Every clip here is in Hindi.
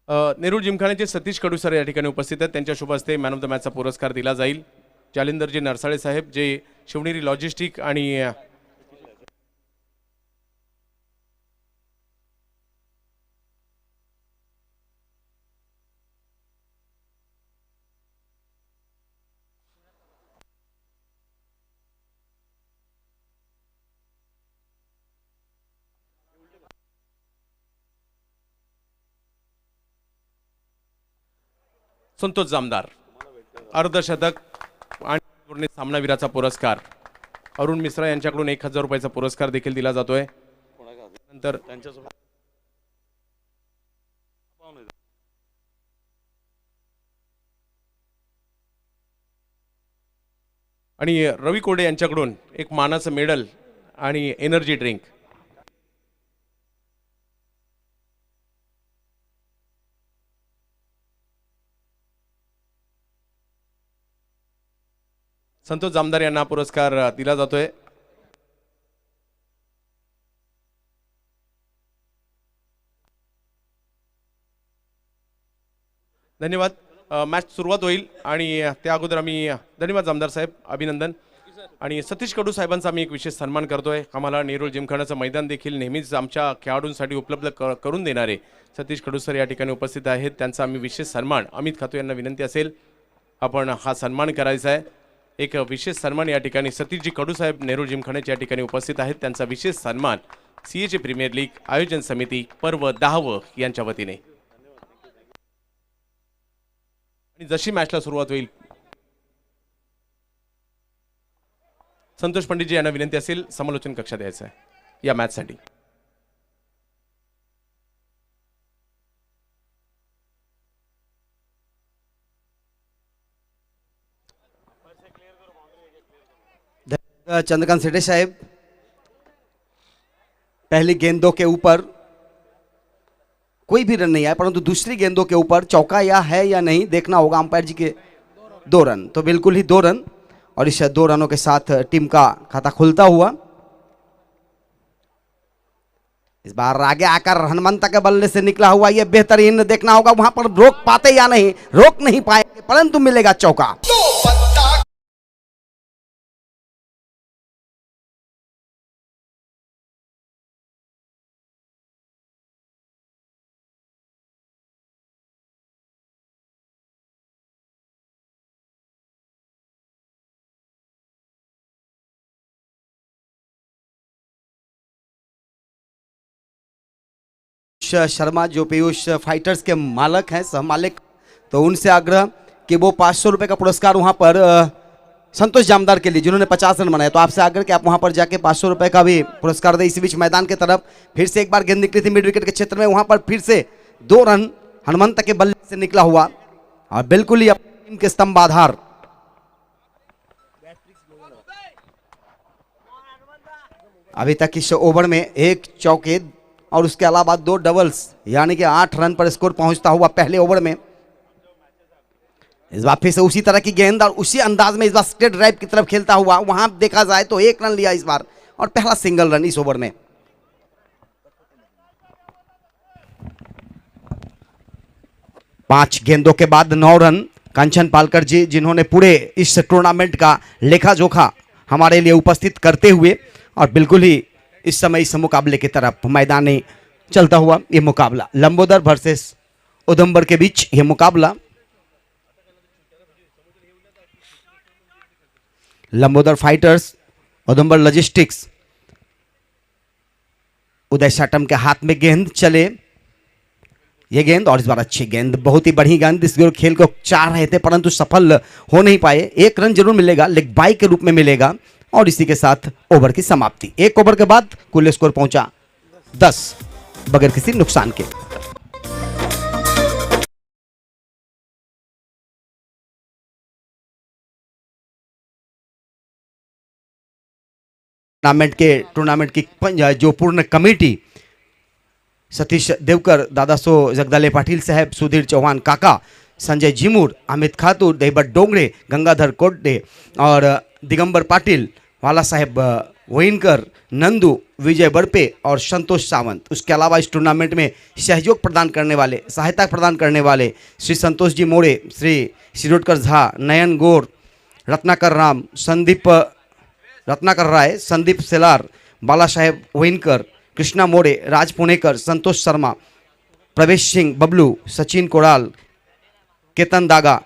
नेरूळ जिमखान्याचे सतीश कडू सर या ठिकाणी उपस्थित आहेत। त्यांच्या शुभ हस्ते मॅन ऑफ द मॅचचा पुरस्कार दिला जाईल। जालिंदरजी नरसाळे साहेब जे शिवनेरी लॉजिस्टिक आणि संतोष जामदार अर्धशतक आणि सामनावीराचा पुरस्कार अरुण मिश्रा यांच्याकडून 1000 रुपयाचा पुरस्कार देखील दिला जातोय। नंतर आणि रवी कोडे यांच्याकडून एक मानाचं मेडल आणि एनर्जी ड्रिंक। संतोष जामदार यांना पुरस्कार दिला जातोय। धन्यवाद। मॅच सुरुवात होईल आणि त्या अगोदर आम्ही धन्यवाद जामदार साहेब, अभिनंदन। आणि सतीश कडू साहेबांचा आम्ही एक विशेष सन्मान करतोय। आम्हाला नेरूळ जिमखान्याचं मैदान देखील नेहमीच आमच्या खेळाडूंसाठी उपलब्ध करून देणारे सतीश कडू सर या ठिकाणी उपस्थित आहेत। त्यांचा आम्ही विशेष सन्मान अमित खातू यांना विनंती असेल आपण हा सन्मान करायचा आहे। एक विशेष सन्मान या ठिकाणी सतीशजी कडू साहेब नेरूळ जिमखान्याच्या या ठिकाणी उपस्थित आहेत। त्यांचा विशेष सन्मान सीएचे प्रीमियर लीग आयोजन समिती पर्व 10 यांच्या वतीने। आणि जशी मॅचला सुरुवात होईल संतोष पंडितजी यांना विनंती असेल समालोचन कक्षात यायचं आहे या मॅचसाठी। चंद्रकांत सेठे साहब, पहली गेंदों के ऊपर कोई भी रन नहीं आया, परंतु दूसरी गेंदों के ऊपर चौका या है या नहीं देखना होगा अंपायर जी के। 2 रन, तो बिल्कुल ही 2 रन, और इस 2 रनों के साथ टीम का खाता खुलता हुआ। इस बार आगे आकर हनुमंता के बल्ले से निकला हुआ ये बेहतरीन, देखना होगा वहां पर रोक पाते या नहीं, रोक नहीं पाएंगे परंतु मिलेगा चौका। शर्मा जो पीयूष फाइटर्स के मालक हैं, सह मालिक, तो उनसे आग्रह कि वो 500 रुपये का पुरस्कार वहां पर संतोष जामदार के लिए जिन्होंने 50 रन बनाए, तो आपसे आग्रह कि आप वहां पर जाके 500 रुपये का भी पुरस्कार दें। इसी बीच मैदान की तरफ फिर से एक बार गेंद निकली थी मिड विकेट के क्षेत्र में, वहां पर फिर से 2 रन हनुमंत के बल्ले से निकला हुआ और बिल्कुल ही अपनी टीम के स्तंभ आधार। अभी तक इस ओवर में 1 चौके और उसके अलावा 2 डबल्स, यानी कि 8 रन पर स्कोर पहुंचता हुआ पहले ओवर में। इस बार फिर से उसी तरह की गेंद और उसी अंदाज में इस बार स्ट्रेट ड्राइव की तरफ खेलता हुआ, वहां देखा जाए तो 1 रन लिया इस बार और पहला सिंगल रन इस ओवर में। पांच गेंदों के बाद 9 रन। कंचन पालकर जी जिन्होंने पूरे इस टूर्नामेंट का लेखा जोखा हमारे लिए उपस्थित करते हुए, और बिल्कुल ही इस समय इस मुकाबले की तरफ मैदान में चलता हुआ ये मुकाबला लंबोदर वर्सेस उधमपुर के बीच ये मुकाबला। Lambodar fighters, Udhampur logistics. उदय शाटम के हाथ में गेंद, चले ये गेंद और इस बार अच्छी गेंद, बहुत ही बढ़िया गेंद। इस खेल को चाह रहे थे परंतु सफल हो नहीं पाए। 1 रन जरूर मिलेगा, लेग बाई के रूप में मिलेगा और इसी के साथ ओवर की समाप्ति। 1 ओवर के बाद कुल स्कोर पहुंचा 10 बगैर किसी नुकसान के। टूर्नामेंट की जो पूर्ण कमेटी सतीश देवकर, दादासो जगदाले पाटिल साहब, सुधीर चौहान काका, संजय जिमूर, अमित खातूर, देहबट डोंगरे, गंगाधर कोड्डे और दिगंबर पाटिल, वाला साहेब वोइनकर, नंदू, विजय बड़पे और संतोष सावंत। उसके अलावा इस टूर्नामेंट में सहयोग प्रदान करने वाले, सहायता प्रदान करने वाले श्री संतोष जी मोड़े, श्री शिरोडकर झा, नयन गौर, रत्नाकर राम, संदीप रत्नाकर राय, संदीप सेलार, बाला साहेब वोइनकर, कृष्णा मोड़े, राज पुणेकर, संतोष शर्मा, प्रवेश सिंह बबलू, सचिन कोड़ाल, केतन दागा,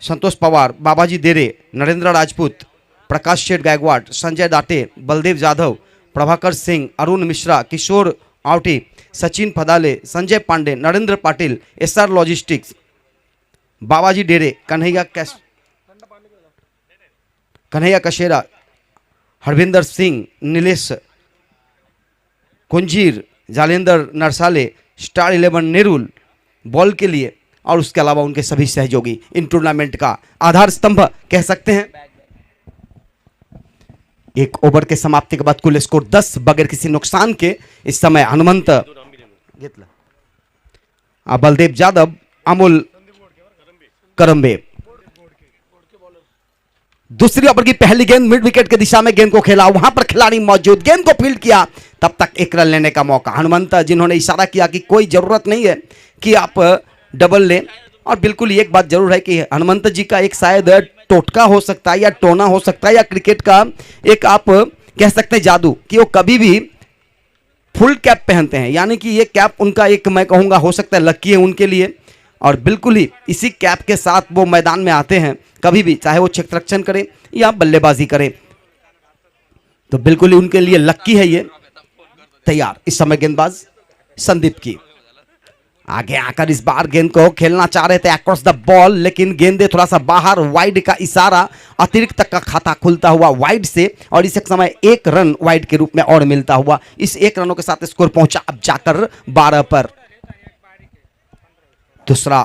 संतोष पवार, बाबाजी देरे, नरेंद्र राजपूत, प्रकाश शेठ गायकवाड़, संजय दाटे, बलदेव जाधव, प्रभाकर सिंह, अरुण मिश्रा, किशोर आवटी, सचिन फदाले, संजय पांडे, नरेंद्र पाटिल, एसआर लॉजिस्टिक्स, बाबाजी डेरे, कन्हैया कशेरा, हरविंदर सिंह, नीलेश कुंजीर, जालेंदर नरसाले, स्टार 11 नेरुल बॉल के लिए, और उसके अलावा उनके सभी सहयोगी इन टूर्नामेंट का आधार स्तंभ कह सकते हैं। एक ओवर के समाप्ति के बाद कुल स्कोर 10 बगैर किसी नुकसान के इस समय हनुमंत, बलदेव जाधव, अमोल करंबे। दूसरी ओवर की पहली गेंद मिड विकेट की दिशा में गेंद को खेला, वहां पर खिलाड़ी मौजूद, गेंद को फील्ड किया, तब तक एक रन लेने का मौका। हनुमंत जिन्होंने इशारा किया कि कोई जरूरत नहीं है कि आप डबल लें, और बिल्कुल एक बात जरूर है कि हनुमंत जी का एक शायद टोटका हो सकता है या टोना हो सकता है या क्रिकेट का एक आप कह सकते हैं जादू, कि वो कभी भी फुल कैप पहनते हैं, यानी कि ये कैप उनका एक मैं कहूँगा हो सकता है लकी है उनके लिए, और बिल्कुल ही इसी कैप के साथ वो मैदान में आते हैं कभी भी, चाहे वो क्षेत्ररक्षण करें या बल्लेबाजी करें, तो बिल्कुल ही उनके लिए लक्की है ये। तैयार इस समय गेंदबाज संदीप की, आगे आकर इस बार गेंद को खेलना चाह रहे थे अक्रॉस द बॉल, लेकिन गेंदे थोड़ा सा बाहर, वाइड का इशारा, अतिरिक्त तक का खाता खुलता हुआ वाइड से, और इस समय एक रन वाइड के रूप में और मिलता हुआ, इस एक रनों के साथ स्कोर पहुंचा अब जाकर 12 पर। दूसरा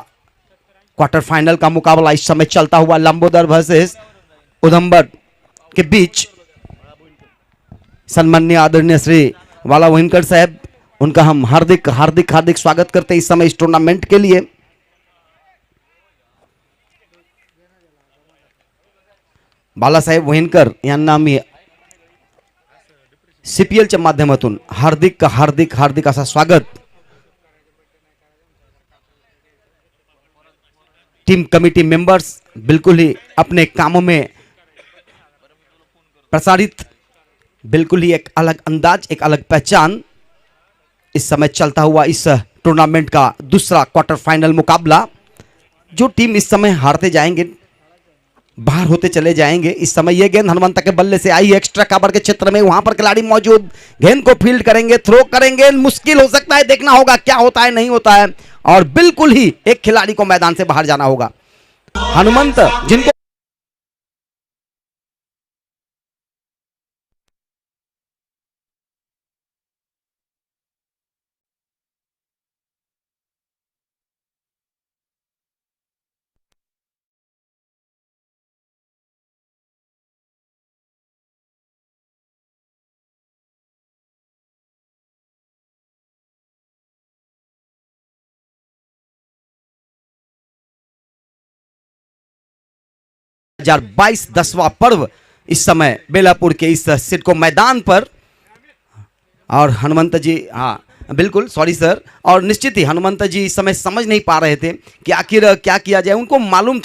क्वार्टर फाइनल का मुकाबला इस समय चलता हुआ लंबोदर वर्सेस उधमबड़ के बीच। सम्माननीय आदरणीय श्री वाला वोइनकर साहब, उनका हम हार्दिक हार्दिक हार्दिक स्वागत करते हैं इस समय इस टूर्नामेंट के लिए। बालासाहेब वोइनकर यांना मी सीपीएलच्या माध्यमातून हार्दिक हार्दिक हार्दिक असा स्वागत। टीम कमिटी मेंबर्स बिल्कुल ही अपने कामों में प्रसारित, बिल्कुल ही एक अलग अंदाज, एक अलग पहचान। इस समय चलता हुआ इस टूर्नामेंट का दूसरा क्वार्टर फाइनल मुकाबला, जो टीम इस समय हारते जाएंगे बाहर होते चले जाएंगे। इस समय यह गेंद हनुमंत के बल्ले से आई एक्स्ट्रा कवर के क्षेत्र में, वहां पर खिलाड़ी मौजूद, गेंद को फील्ड करेंगे, थ्रो करेंगे, मुश्किल हो सकता है, देखना होगा क्या होता है नहीं होता है, और बिल्कुल ही एक खिलाड़ी को मैदान से बाहर जाना होगा। हनुमंत जिनको हजार 22 10वां पर्व इस समय बेलापुर के इस सीट को मैदान पर, और हनुमंत जी, हाँ बिल्कुल सॉरी सर, और निश्चित ही हनुमंत जी इस समय समझ नहीं पा रहे थे कि आखिर क्या किया जाए। उनको मालूम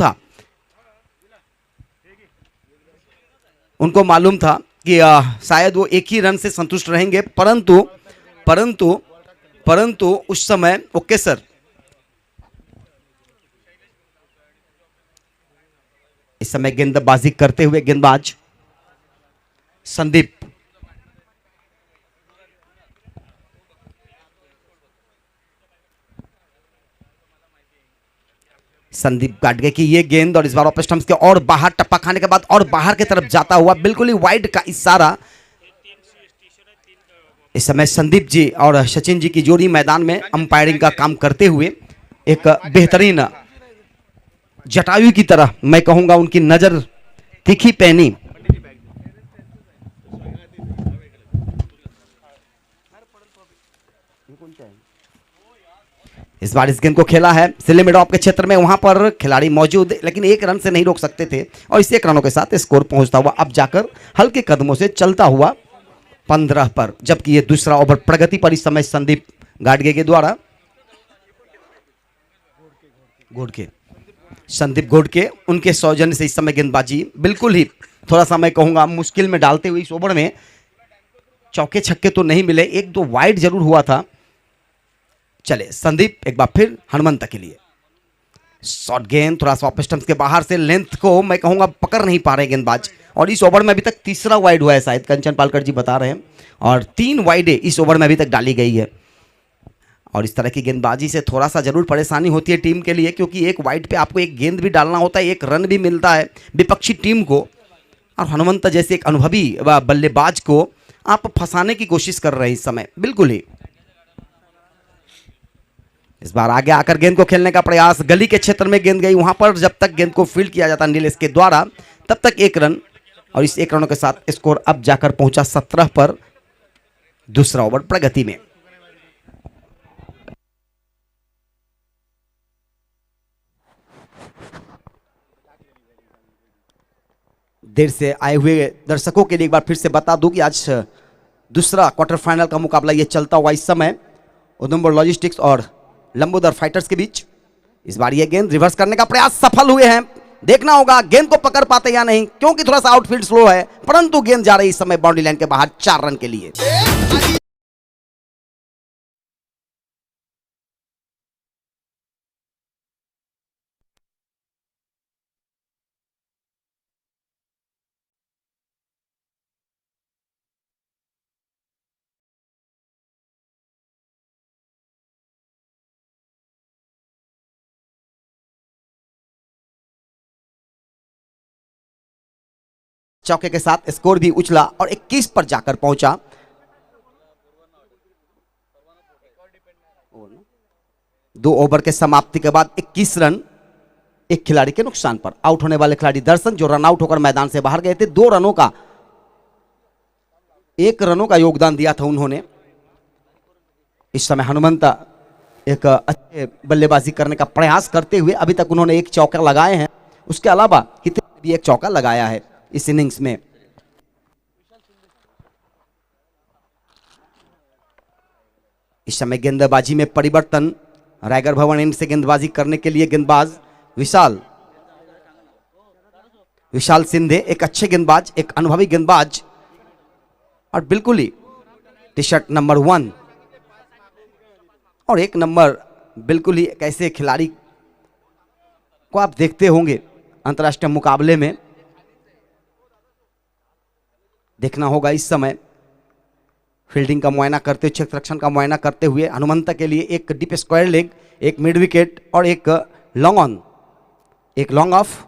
था कि शायद वो एक ही रन से संतुष्ट रहेंगे, परंतु परंतु परंतु उस समय ओके सर, इस समय गेंदबाजी करते हुए गेंदबाज संदीप, संदीप गाडगे की ये गेंद, और इस बार ऑफ स्टंप्स के और बाहर, टप्पा खाने के बाद और बाहर की तरफ जाता हुआ, बिल्कुल ही वाइड का इशारा। इस समय संदीप जी और सचिन जी की जोड़ी मैदान में अंपायरिंग का काम करते हुए एक बेहतरीन जटायु की तरह मैं कहूंगा, उनकी नजर तीखी पैनी, इस बार इस गेंद को खेला है सिले मिड ऑफ के क्षेत्र में, वहां पर खिलाड़ी मौजूद लेकिन एक रन से नहीं रोक सकते थे और इस एक रनों के साथ स्कोर पहुंचता हुआ अब जाकर हल्के कदमों से चलता हुआ 15 पर, जबकि ये दूसरा ओवर प्रगति पर इस समय संदीप गाडगे के द्वारा संदीप घोड़के उनके सौजन्य से इस समय गेंदबाजी बिल्कुल ही थोड़ा सा मैं कहूंगा मुश्किल में डालते हुए इस ओवर में चौके छक्के तो नहीं मिले, एक दो वाइड जरूर हुआ था। चले संदीप एक बार फिर हनुमंत के लिए शॉर्ट गेंद, थोड़ा सा ऑफ स्टंप्स के बाहर से लेंथ को मैं कहूंगा पकड़ नहीं पा रहे गेंदबाज, और इस ओवर में अभी तक तीसरा वाइड हुआ है शायद, कंचन पालकर जी बता रहे हैं, और 3 वाइडें इस ओवर में अभी तक डाली गई है। और इस तरह की गेंदबाजी से थोड़ा सा जरूर परेशानी होती है टीम के लिए, क्योंकि एक वाइड पे आपको एक गेंद भी डालना होता है, एक रन भी मिलता है विपक्षी टीम को, और हनुमंत जैसे एक अनुभवी बल्लेबाज को आप फंसाने की कोशिश कर रहे हैं इस समय बिल्कुल ही। इस बार आगे आकर गेंद को खेलने का प्रयास, गली के क्षेत्र में गेंद गई, वहां पर जब तक गेंद को फील्ड किया जाता नीलेश के द्वारा तब तक 1 रन, और इस 1 रनों के साथ स्कोर अब जाकर पहुंचा 17 पर, दूसरा ओवर प्रगति में। देर से आए हुए दर्शकों के लिए एक बार फिर से बता दूं कि आज दूसरा क्वार्टर फाइनल का मुकाबला यह चलता हुआ इस समय उधमपुर लॉजिस्टिक्स और लंबोदर फाइटर्स के बीच। इस बार यह गेंद रिवर्स करने का प्रयास सफल हुए हैं, देखना होगा गेंद को पकड़ पाते या नहीं, क्योंकि थोड़ा सा आउटफील्ड स्लो है, परंतु गेंद जा रही इस समय बाउंड्री लाइन के बाहर 4 रन के लिए। चौके के साथ स्कोर भी उछला और 21 पर जाकर पहुंचा। 2 ओवर के समाप्ति के बाद 21 रन एक खिलाड़ी के नुकसान पर। आउट होने वाले खिलाड़ी दर्शन जो रन आउट होकर मैदान से बाहर गए थे, 2 रनों का 1 रनों का योगदान दिया था उन्होंने। इस समय हनुमंता एक अच्छे बल्लेबाजी करने का प्रयास करते हुए अभी तक उन्होंने 1 चौका लगाए हैं, उसके अलावा कितने भी 1 चौका लगाया है इस इनिंग्स में। इस समय गेंदबाजी में परिवर्तन, रायगढ़ भवन एंड से गेंदबाजी करने के लिए गेंदबाज विशाल सिंधे, एक अच्छे गेंदबाज, एक अनुभवी गेंदबाज, और बिल्कुल ही टी शर्ट नंबर 1 और 1 नंबर, बिल्कुल ही एक ऐसे खिलाड़ी को आप देखते होंगे अंतर्राष्ट्रीय मुकाबले में। देखना होगा इस समय फील्डिंग का मुआयना करते हुए, क्षेत्र रक्षण का मुआयना करते हुए हनुमंत के लिए एक डीप स्क्वायर लेग, एक मिड विकेट और एक लॉन्ग ऑन, एक लॉन्ग ऑफ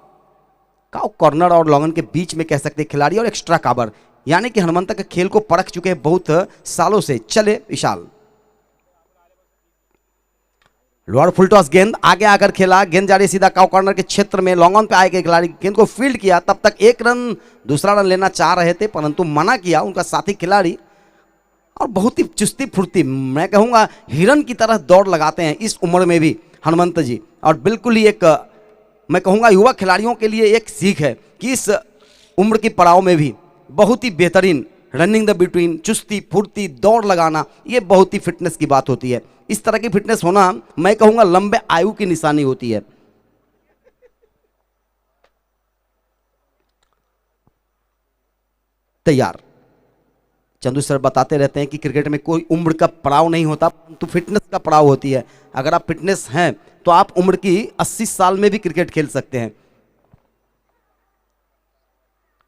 का कॉर्नर और लॉन्ग ऑन के बीच में कह सकते खिलाड़ी, और एक्स्ट्रा कावर, यानी कि हनुमंत के खेल को परख चुके हैं बहुत सालों से। चले विशाल, लोअर फुल टॉस गेंद आगे आकर खेला, गेंद जा रही सीधा काउ कॉर्नर के क्षेत्र में, लॉन्ग ऑन पे आए गए खिलाड़ी, गेंद को फील्ड किया, तब तक 1 रन, दूसरा रन लेना चाह रहे थे परंतु मना किया उनका साथी खिलाड़ी, और बहुत ही चुस्ती फुर्ती, मैं कहूंगा हिरन की तरह दौड़ लगाते हैं इस उम्र में भी हनुमंत जी, और बिल्कुल ही एक मैं कहूंगा युवा खिलाड़ियों के लिए एक सीख है कि इस उम्र की पड़ाव में भी बहुत ही बेहतरीन रनिंग द बिटवीन, चुस्ती फुर्ती, दौड़ लगाना, ये बहुत ही फिटनेस की बात होती है। इस तरह की फिटनेस होना मैं कहूंगा लंबे आयु की निशानी होती है। तैयार, चंदू सर बताते रहते हैं कि क्रिकेट में कोई उम्र का पड़ाव नहीं होता, तो फिटनेस का पड़ाव होती है। अगर आप फिटनेस हैं तो आप उम्र की 80 साल में भी क्रिकेट खेल सकते हैं।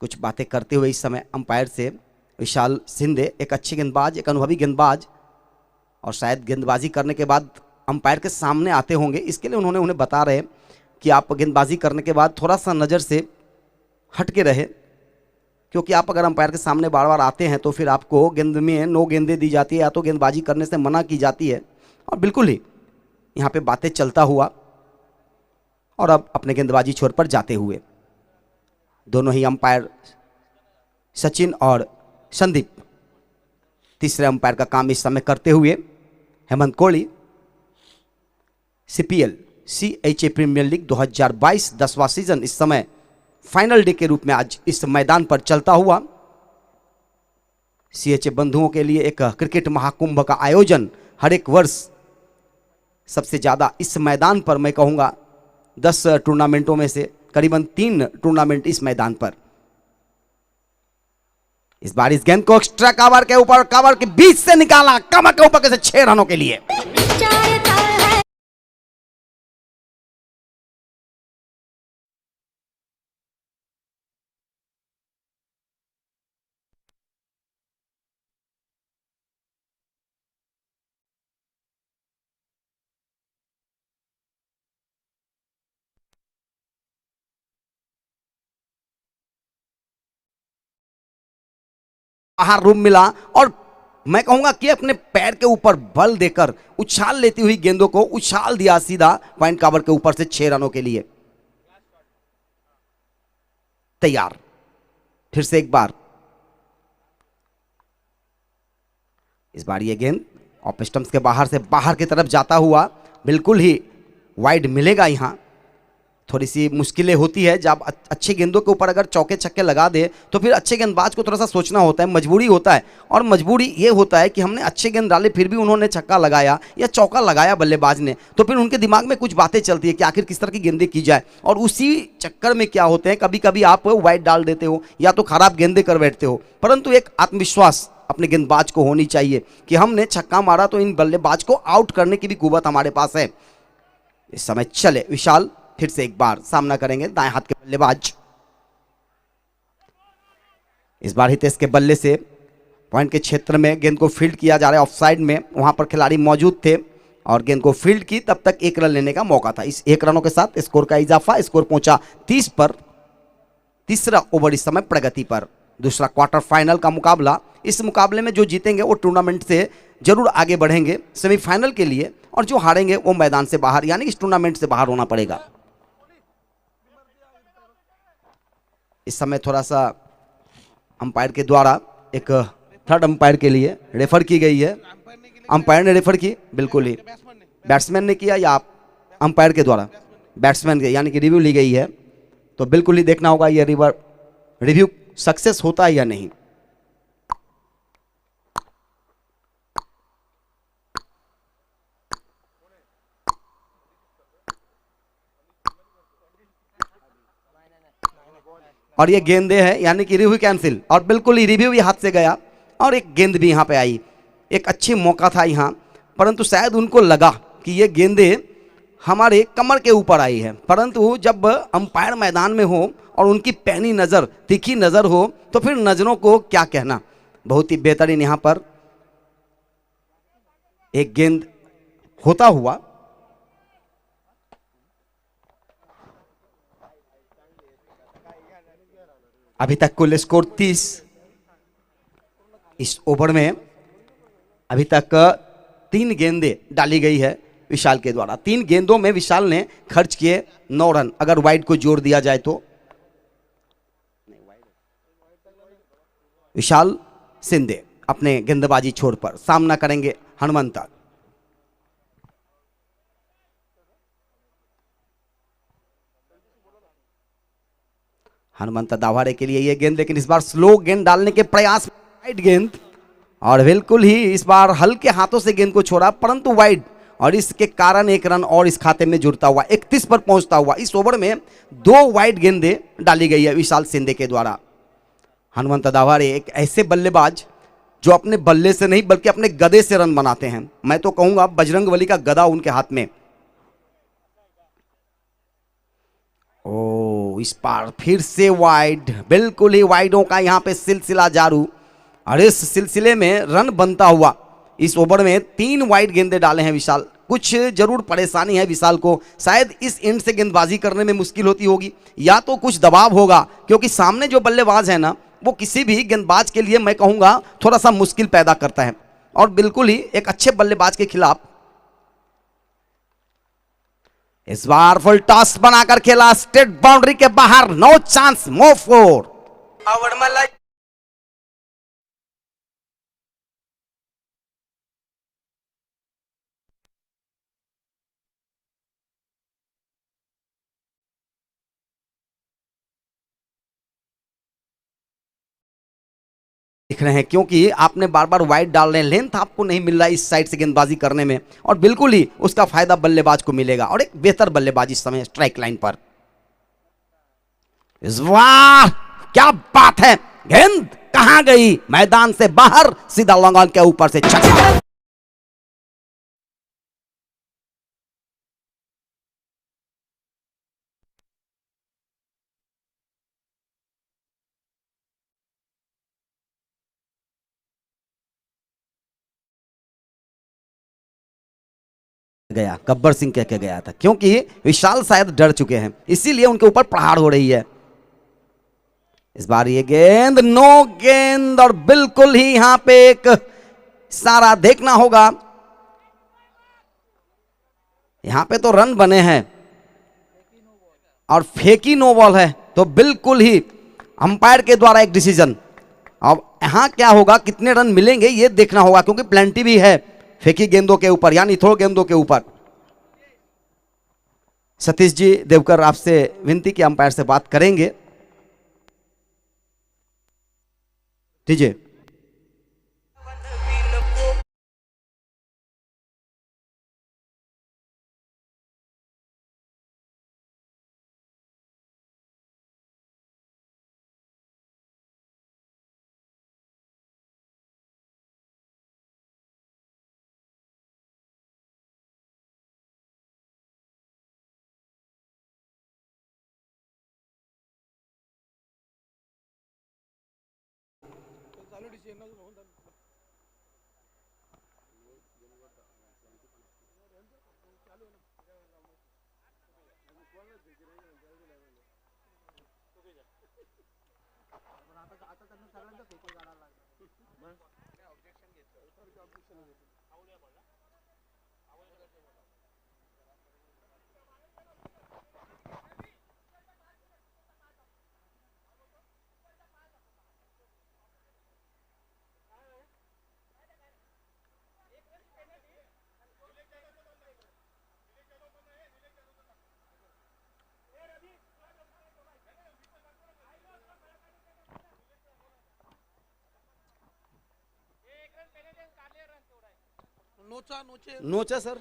कुछ बातें करते हुए इस समय अंपायर से विशाल सिंधे, एक अच्छे गेंदबाज, एक अनुभवी गेंदबाज, और शायद गेंदबाजी करने के बाद अंपायर के सामने आते होंगे, इसके लिए उन्होंने उन्हें बता रहे कि आप गेंदबाजी करने के बाद थोड़ा सा नज़र से हट के रहे, क्योंकि आप अगर अंपायर के सामने बार बार आते हैं तो फिर आपको गेंद में 9 गेंदें दी जाती है या तो गेंदबाजी करने से मना की जाती है। और बिल्कुल ही यहाँ पे बातें चलता हुआ और अब अपने गेंदबाजी छोर पर जाते हुए दोनों ही अंपायर सचिन और संदीप तीसरे अंपायर का काम इस समय करते हुए Hemant Kohli CPL CHA premier league 2022 10वां सीजन इस समय फाइनल डे के रूप में आज इस मैदान पर चलता हुआ। CHA बंधुओं के लिए एक क्रिकेट महाकुंभ का आयोजन हर एक वर्ष सबसे ज़्यादा इस मैदान पर, मैं कहूँगा 10 टूर्नामेंटों में से करीबन 3 टूर्नामेंट इस मैदान पर। इस बार इस गेंद को एक्स्ट्रा कवर के ऊपर, कवर के बीच से निकाला, कवर के ऊपर से 6 रनों के लिए। बाहर रूम मिला और मैं कहूंगा कि अपने पैर के ऊपर बल देकर उछाल लेती हुई गेंदों को उछाल दिया सीधा पॉइंट कवर के ऊपर से 6 रनों के लिए। तैयार, फिर से एक बार। इस बार ये गेंद ऑफ स्टंप्स के बाहर से बाहर की तरफ जाता हुआ बिल्कुल ही वाइड मिलेगा। यहां थोड़ी सी मुश्किलें होती है जब अच्छे गेंदों के ऊपर अगर चौके छक्के लगा दे तो फिर अच्छे गेंदबाज को थोड़ा सा सोचना होता है, मजबूरी होता है। और मजबूरी ये होता है कि हमने अच्छे गेंद डाले फिर भी उन्होंने छक्का लगाया या चौका लगाया बल्लेबाज ने, तो फिर उनके दिमाग में कुछ बातें चलती है कि आखिर किस तरह की गेंदें की जाए। और उसी चक्कर में क्या होते हैं, कभी कभी आप वाइड डाल देते हो या तो खराब गेंदें कर बैठते हो। परंतु एक आत्मविश्वास अपने गेंदबाज को होनी चाहिए कि हमने छक्का मारा तो इन बल्लेबाज को आउट करने की भी कुव्वत हमारे पास है। इस समय चले विशाल, फिर से एक बार सामना करेंगे दाएं हाथ के बल्लेबाज। इस बार हितेश के बल्ले से पॉइंट के क्षेत्र में गेंद को फील्ड किया जा रहा है, ऑफ साइड में वहां पर खिलाड़ी मौजूद थे और गेंद को फील्ड की, तब तक 1 रन लेने का मौका था। इस 1 रनों के साथ स्कोर का इजाफा, स्कोर पहुंचा 30 पर। तीसरा ओवर इस समय प्रगति पर। दूसरा क्वार्टर फाइनल का मुकाबला, इस मुकाबले में जो जीतेंगे वो टूर्नामेंट से जरूर आगे बढ़ेंगे सेमीफाइनल के लिए, और जो हारेंगे वो मैदान से बाहर यानी इस टूर्नामेंट से बाहर होना पड़ेगा। इस समय थोड़ा सा अंपायर के द्वारा एक थर्ड अंपायर के लिए रेफर की गई है। अंपायर ने रेफर की, बिल्कुल ही बैट्समैन ने किया या अंपायर के द्वारा? बैट्समैन के, यानी कि रिव्यू ली गई है। तो बिल्कुल ही देखना होगा ये रिव्यू सक्सेस होता है या नहीं। और ये गेंदे है यानी कि रिव्यू कैंसिल, और बिल्कुल ही रिव्यू भी हाथ से गया और एक गेंद भी यहाँ पे आई। एक अच्छी मौका था यहाँ, परंतु शायद उनको लगा कि ये गेंदे हमारे कमर के ऊपर आई है। परंतु जब अंपायर मैदान में हो और उनकी पैनी नज़र, तीखी नज़र हो, तो फिर नज़रों को क्या कहना। बहुत ही बेहतरीन यहाँ पर एक गेंद होता हुआ। अभी तक कुल स्कोर 30। इस ओवर में अभी तक 3 गेंदें डाली गई है विशाल के द्वारा। 3 गेंदों में विशाल ने खर्च किए 9 रन, अगर वाइड को जोड़ दिया जाए तो। विशाल सिंधे अपने गेंदबाजी छोर पर सामना करेंगे हनुमंता। हनुमंत दाभाड़े के लिए यह गेंद, लेकिन इस बार स्लो गेंद डालने के प्रयास में वाइड गेंद, और बिल्कुल ही इस बार हल्के हाथों से गेंद को छोड़ा परंतु वाइड, और इसके कारण 1 रन और इस खाते में जुड़ता हुआ 31 पर पहुंचता हुआ। इस ओवर में 2 वाइड गेंदें डाली गई है विशाल सिंधे के द्वारा। हनुमंत दाभाड़े एक ऐसे बल्लेबाज जो अपने बल्ले से नहीं बल्कि अपने गदे से रन बनाते हैं। मैं तो कहूंगा बजरंगबली का गदा उनके हाथ में। ओ, इस बार फिर से वाइड, बिल्कुल ही वाइडों का यहां पे सिलसिला जारू, और इस सिलसिले में रन बनता हुआ। इस ओवर में 3 वाइड गेंदे डाले हैं विशाल। कुछ जरूर परेशानी है विशाल को, शायद इस एंड से गेंदबाजी करने में मुश्किल होती होगी, या तो कुछ दबाव होगा, क्योंकि सामने जो बल्लेबाज है ना वो किसी भी गेंदबाज के लिए मैं कहूंगा थोड़ा सा मुश्किल पैदा करता है। और बिल्कुल ही एक अच्छे बल्लेबाज के खिलाफ इस बार फुल टॉस बनाकर खेला, स्टेट बाउंड्री के बाहर, नो चांस, नो फोर। दिख रहे हैं, क्योंकि आपने बार बार वाइड डाल रहे हैं, लेंथ आपको नहीं मिल रहा है इस साइड से गेंदबाजी करने में, और बिल्कुल ही उसका फायदा बल्लेबाज को मिलेगा, और एक बेहतर बल्लेबाजी इस समय स्ट्राइक लाइन पर। वाह क्या बात है, गेंद कहां गई, मैदान से बाहर, सीधा लॉन्ग ऑन के ऊपर से छक्का गया, गब्बर सिंह कह के गया था, क्योंकि विशाल शायद डर चुके हैं, इसीलिए उनके ऊपर प्रहार हो रही है। इस बार ये गेंद नो गेंद, और बिल्कुल ही यहां पे एक सारा देखना होगा, यहां पे तो रन बने हैं और फेकी नो बॉल है, तो बिल्कुल ही अंपायर के द्वारा एक डिसीजन। अब यहां क्या होगा, कितने रन मिलेंगे ये देखना होगा, क्योंकि प्लेंटी भी है फेंकी गेंदों के ऊपर, यानी थ्रो गेंदों के ऊपर। सतीश जी देवकर आपसे विनती की अंपायर से बात करेंगे, दीजिए। नोचा सर,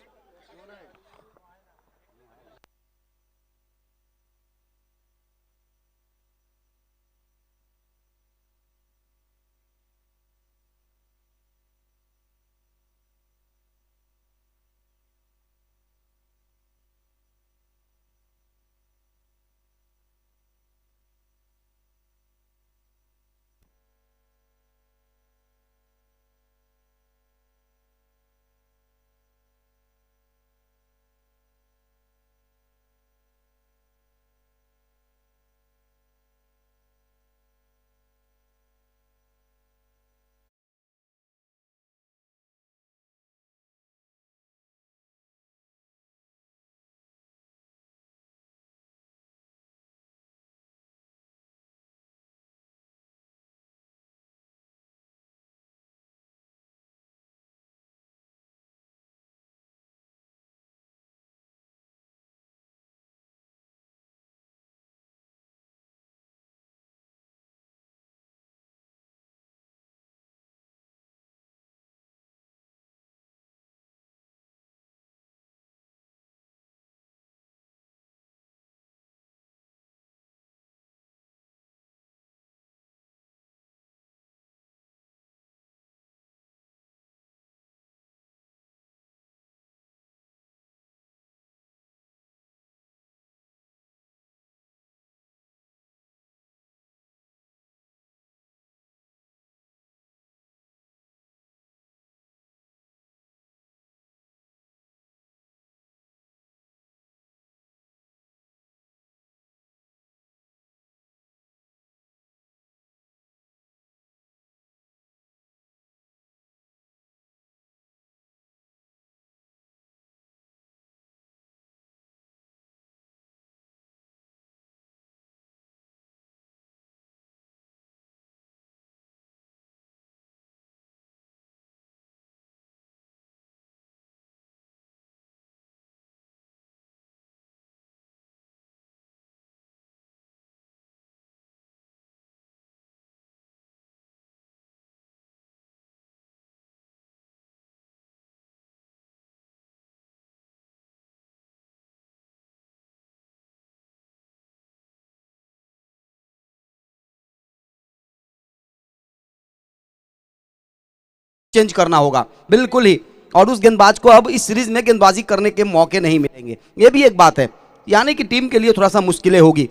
चेंज करना होगा बिल्कुल ही, और उस गेंदबाज को अब इस सीरीज में गेंदबाजी करने के मौके नहीं मिलेंगे, ये भी एक बात है, यानी कि टीम के लिए थोड़ा सा मुश्किलें होगी।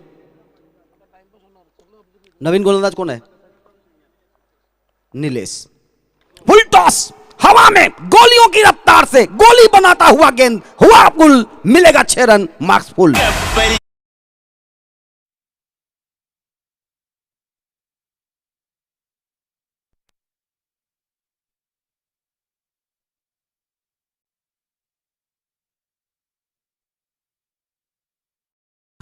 नवीन गोलंदाज कौन है? नीलेश। फुल टॉस, हवा में गोलियों की रफ्तार से गोली बनाता हुआ गेंद हुआ पुल, मिलेगा 6 रन, मार्क्स फुल।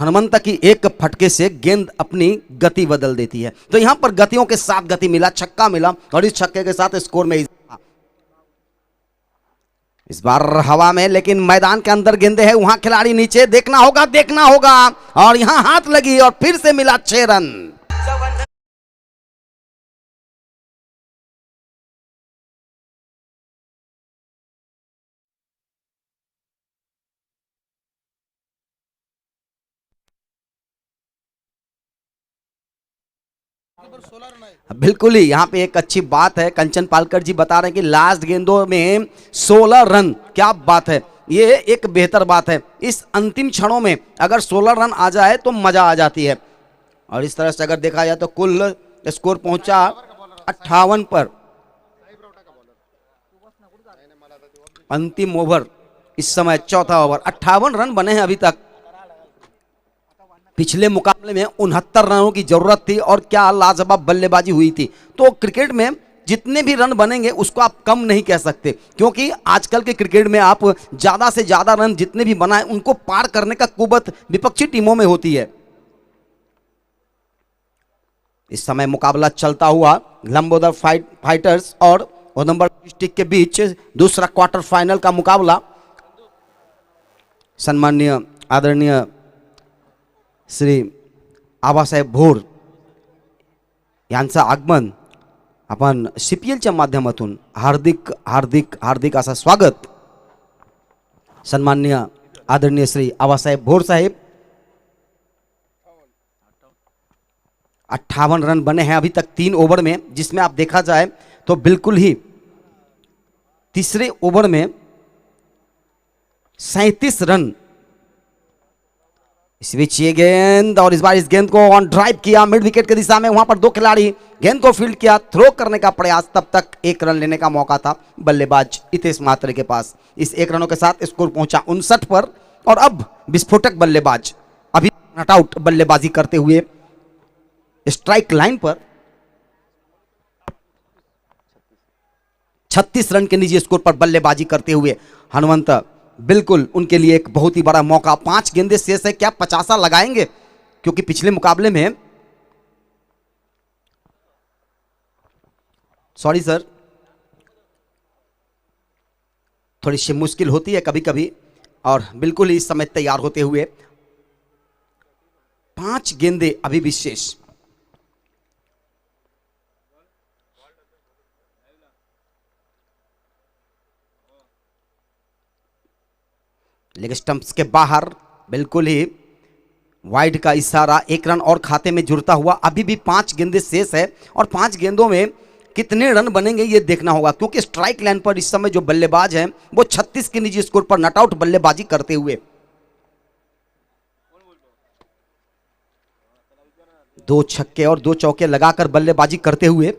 हनुमंता की एक फटके से गेंद अपनी गति बदल देती है, तो यहां पर गतियों के साथ गति मिला, छक्का मिला, और इस छक्के के साथ स्कोर में इस बार हवा में, लेकिन मैदान के अंदर गेंदे हैं, वहां खिलाड़ी नीचे, देखना होगा, और यहां हाथ लगी और फिर से मिला 6 रन। बिल्कुल ही, यहाँ पे एक अच्छी बात है, कंचन पालकर जी बता रहे हैं कि लास्ट गेंदों में 16 रन, क्या बात है, ये एक बेहतर बात है। इस अंतिम क्षणों में अगर 16 रन आ जाए तो मजा आ जाती है, और इस तरह से अगर देखा जाए तो कुल स्कोर पहुंचा 58 पर। अंतिम ओवर इस समय चौथा ओवर, 58 रन बने हैं अभी तक। पिछले मुकाबले में 69 रनों की जरूरत थी, और क्या लाजवाब बल्लेबाजी हुई थी। तो क्रिकेट में जितने भी रन बनेंगे उसको आप कम नहीं कह सकते, क्योंकि आजकल के क्रिकेट में आप ज्यादा से ज्यादा रन जितने भी बनाए उनको पार करने का कुवत विपक्षी टीमों में होती है। इस समय मुकाबला चलता हुआ लंबोदर फाइटर्स और उधमपुर डिस्ट्रिक्ट के बीच दूसरा क्वार्टर फाइनल का मुकाबला। सन्माननीय आदरणीय श्री आबासाहेब भोर यांचं आगमन आपण CPLच्या माध्यमातून हार्दिक हार्दिक हार्दिक असा स्वागत। सन्माननीय आदरणीय श्री आबासाहेब भोर साहेब, 58 रन बने हैं अभी तक 3 ओवर में, जिसमें आप देखा जाए तो बिल्कुल ही तीसरे ओवर में 37 रन। इस बीच ये गेंद, और इस बार इस गेंद को ऑन ड्राइव किया मिड विकेट की दिशा में, वहां पर 2 खिलाड़ी गेंद को फील्ड किया, थ्रो करने का प्रयास, तब तक 1 रन लेने का मौका था बल्लेबाज हितेश म्हात्रे के पास। इस 1 रनों के साथ स्कोर पहुंचा 59 पर, और अब विस्फोटक बल्लेबाज अभी नॉट आउट बल्लेबाजी करते हुए स्ट्राइक लाइन पर 36 रन के निजी स्कोर पर बल्लेबाजी करते हुए हनुमंत, बिल्कुल उनके लिए एक बहुत ही बड़ा मौका। 5 गेंदें शेष है, क्या 50 लगाएंगे? क्योंकि पिछले मुकाबले में, सॉरी सर, थोड़ी सी मुश्किल होती है कभी कभी, और बिल्कुल ही इस समय तैयार होते हुए 5 गेंदें अभी भी शेष। लेग स्टंप्स के बाहर, बिल्कुल ही वाइड का इशारा, 1 रन और खाते में जुड़ता हुआ। अभी भी 5 गेंदें शेष है, और 5 गेंदों में कितने रन बनेंगे ये देखना होगा, क्योंकि स्ट्राइक लाइन पर इस समय जो बल्लेबाज हैं वो 36 के निजी स्कोर पर नॉट आउट बल्लेबाजी करते हुए 2 छक्के और 2 चौके लगाकर बल्लेबाजी करते हुए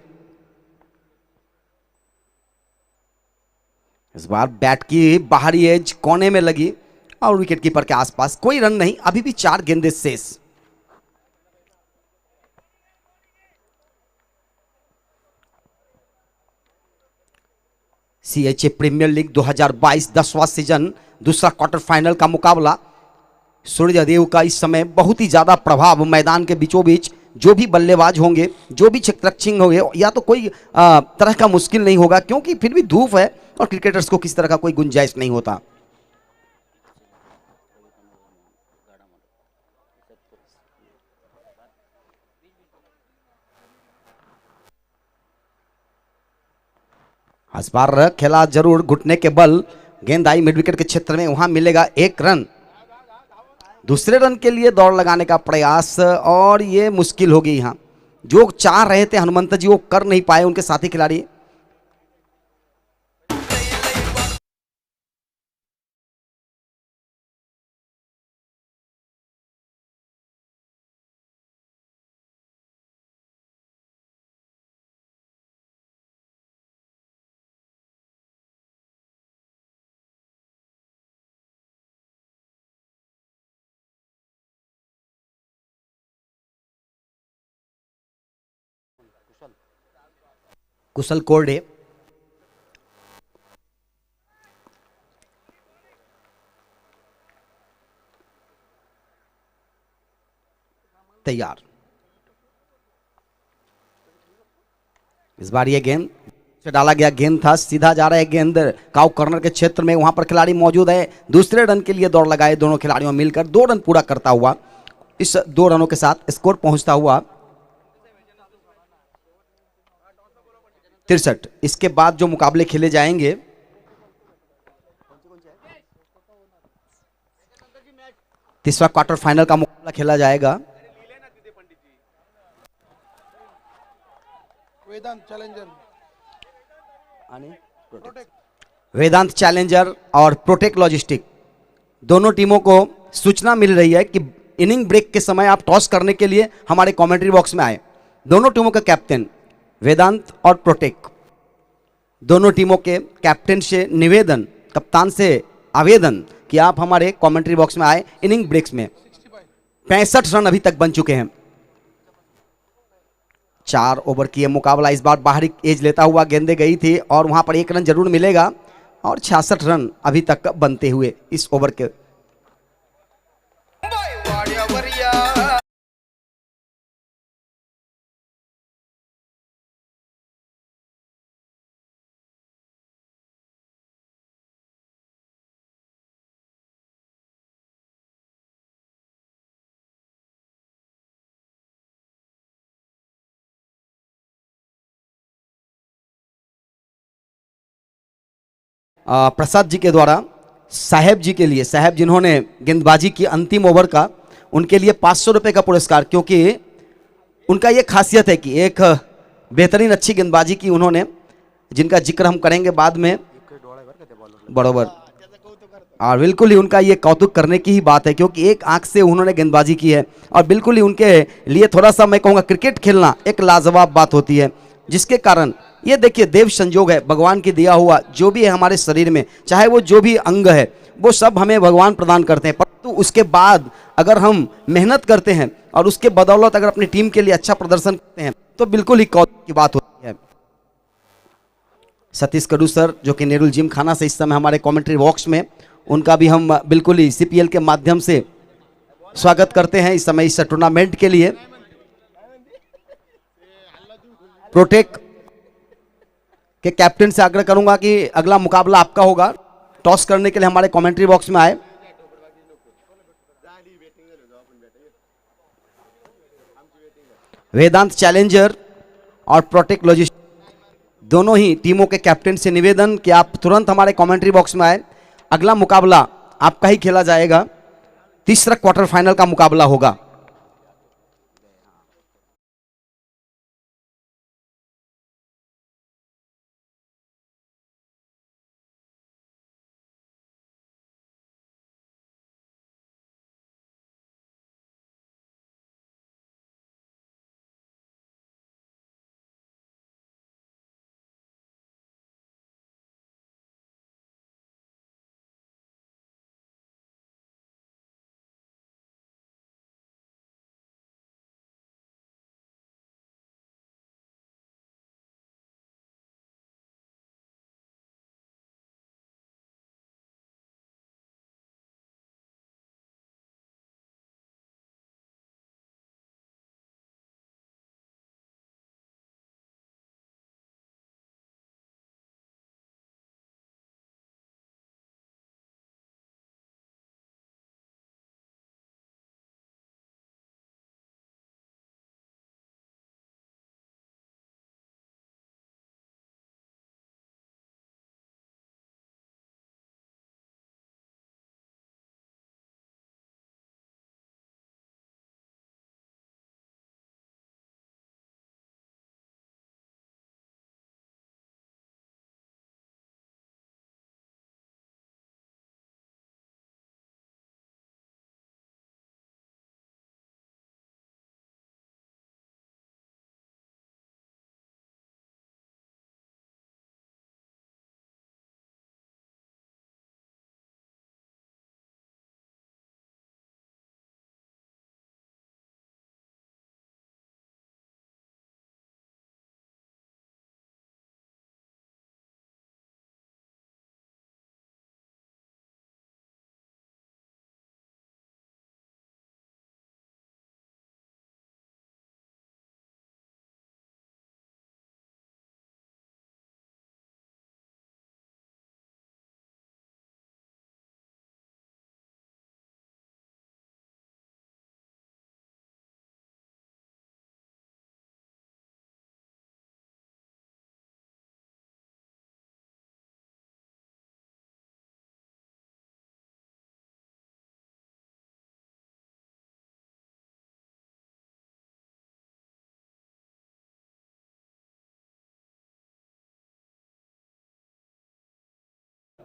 इस बार बैट की बाहरी एज कोने में लगी, और विकेट कीपर के आसपास कोई रन नहीं। अभी भी 4 गेंदें शेष। CHA प्रीमियर लीग 2022 10वां सीजन, दूसरा क्वार्टर फाइनल का मुकाबला। सूर्यदेव का इस समय बहुत ही ज्यादा प्रभाव मैदान के बीचों बीच, जो भी बल्लेबाज होंगे, जो भी क्षेत्ररक्षक होंगे, या तो कोई तरह का मुश्किल नहीं होगा, क्योंकि फिर भी धूप है और क्रिकेटर्स को किसी तरह का कोई गुंजाइश नहीं होता। इस बार खेला जरूर घुटने के बल, गेंद आई मिड विकेट के क्षेत्र में, वहां मिलेगा 1 रन। दूसरे रन के लिए दौड़ लगाने का प्रयास, और ये मुश्किल होगी। यहां जो चाह रहे थे हनुमंत जी वो कर नहीं पाए, उनके साथी खिलाड़ी। कुशल कोरडे, तैयार। इस बार ये गेंद से डाला गया गेंद था, सीधा जा रहा है गेंद काउ कॉर्नर के क्षेत्र में, वहां पर खिलाड़ी मौजूद है। दूसरे रन के लिए दौड़ लगाए दोनों खिलाड़ियों मिलकर, 2 रन पूरा करता हुआ, इस 2 रनों के साथ स्कोर पहुंचता हुआ 63। इसके बाद जो मुकाबले खेले जाएंगे, तीसरा क्वार्टर फाइनल का मुकाबला खेला जाएगा। वेदांत चैलेंजर और प्रोटेक लॉजिस्टिक, दोनों टीमों को सूचना मिल रही है कि इनिंग ब्रेक के समय आप टॉस करने के लिए हमारे कमेंट्री बॉक्स में आए। दोनों टीमों का कैप्टन वेदांत और प्रोटेक, दोनों टीमों के कैप्टन से निवेदन, कप्तान से आवेदन कि आप हमारे कमेंट्री बॉक्स में आए इनिंग ब्रेक्स में। 65 रन अभी तक बन चुके हैं। 4 ओवर की यह मुकाबला, इस बार बाहरी एज लेता हुआ गेंदे गई थी और वहां पर 1 रन जरूर मिलेगा और 66 रन अभी तक बनते हुए इस ओवर के। प्रसाद जी के द्वारा साहेब जी के लिए, साहेब जिन्होंने गेंदबाजी की अंतिम ओवर का, उनके लिए 500 रुपए का पुरस्कार, क्योंकि उनका ये खासियत है कि एक बेहतरीन अच्छी गेंदबाजी की उन्होंने, जिनका जिक्र हम करेंगे बाद में बरोबर। और बिल्कुल ही उनका ये कौतुक करने की ही बात है, क्योंकि एक आंख से उन्होंने गेंदबाजी की है और बिल्कुल ही उनके लिए थोड़ा सा मैं कहूँगा क्रिकेट खेलना एक लाजवाब बात होती है, जिसके कारण ये देखिए देव संजोग है, भगवान की दिया हुआ जो भी है हमारे शरीर में, चाहे वो जो भी अंग है वो सब हमें भगवान प्रदान करते हैं, परंतु उसके बाद अगर हम मेहनत करते हैं और उसके बदौलत अगर अपनी टीम के लिए अच्छा प्रदर्शन करते हैं तो बिल्कुल ही कौतुक की बात होती है। सतीश कडू सर जो कि नेरुल जिम खाना से इस समय हमारे कमेंट्री बॉक्स में, उनका भी हम बिल्कुल ही सीपीएल के माध्यम से स्वागत करते हैं इस समय इस टूर्नामेंट के लिए। प्रोटेक के कैप्टन से आग्रह करूंगा कि अगला मुकाबला आपका होगा, टॉस करने के लिए हमारे कमेंट्री बॉक्स में आए। वेदांत चैलेंजर और प्रोटेक लॉजिस्टिक, दोनों ही टीमों के कैप्टन से निवेदन कि आप तुरंत हमारे कमेंट्री बॉक्स में आए। अगला मुकाबला आपका ही खेला जाएगा, तीसरा क्वार्टर फाइनल का मुकाबला होगा।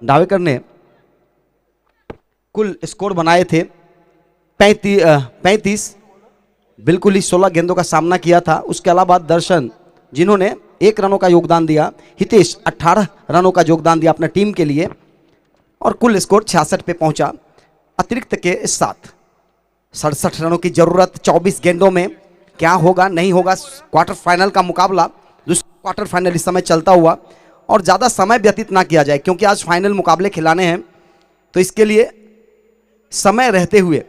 डावेकर ने कुल स्कोर बनाए थे 35, बिल्कुल ही 16 गेंदों का सामना किया था। उसके अलावा दर्शन जिन्होंने 1 रनों का योगदान दिया, हितेश 18 रनों का योगदान दिया अपने टीम के लिए और कुल स्कोर 66 पे पहुंचा। अतिरिक्त के साथ 67 रनों की जरूरत 24 गेंदों में, क्या होगा नहीं होगा। क्वार्टर फाइनल का मुकाबला, दूसरा क्वार्टर फाइनल इस समय चलता हुआ और ज़्यादा समय व्यतीत ना किया जाए क्योंकि आज फाइनल मुकाबले खिलाने हैं, तो इसके लिए समय रहते हुए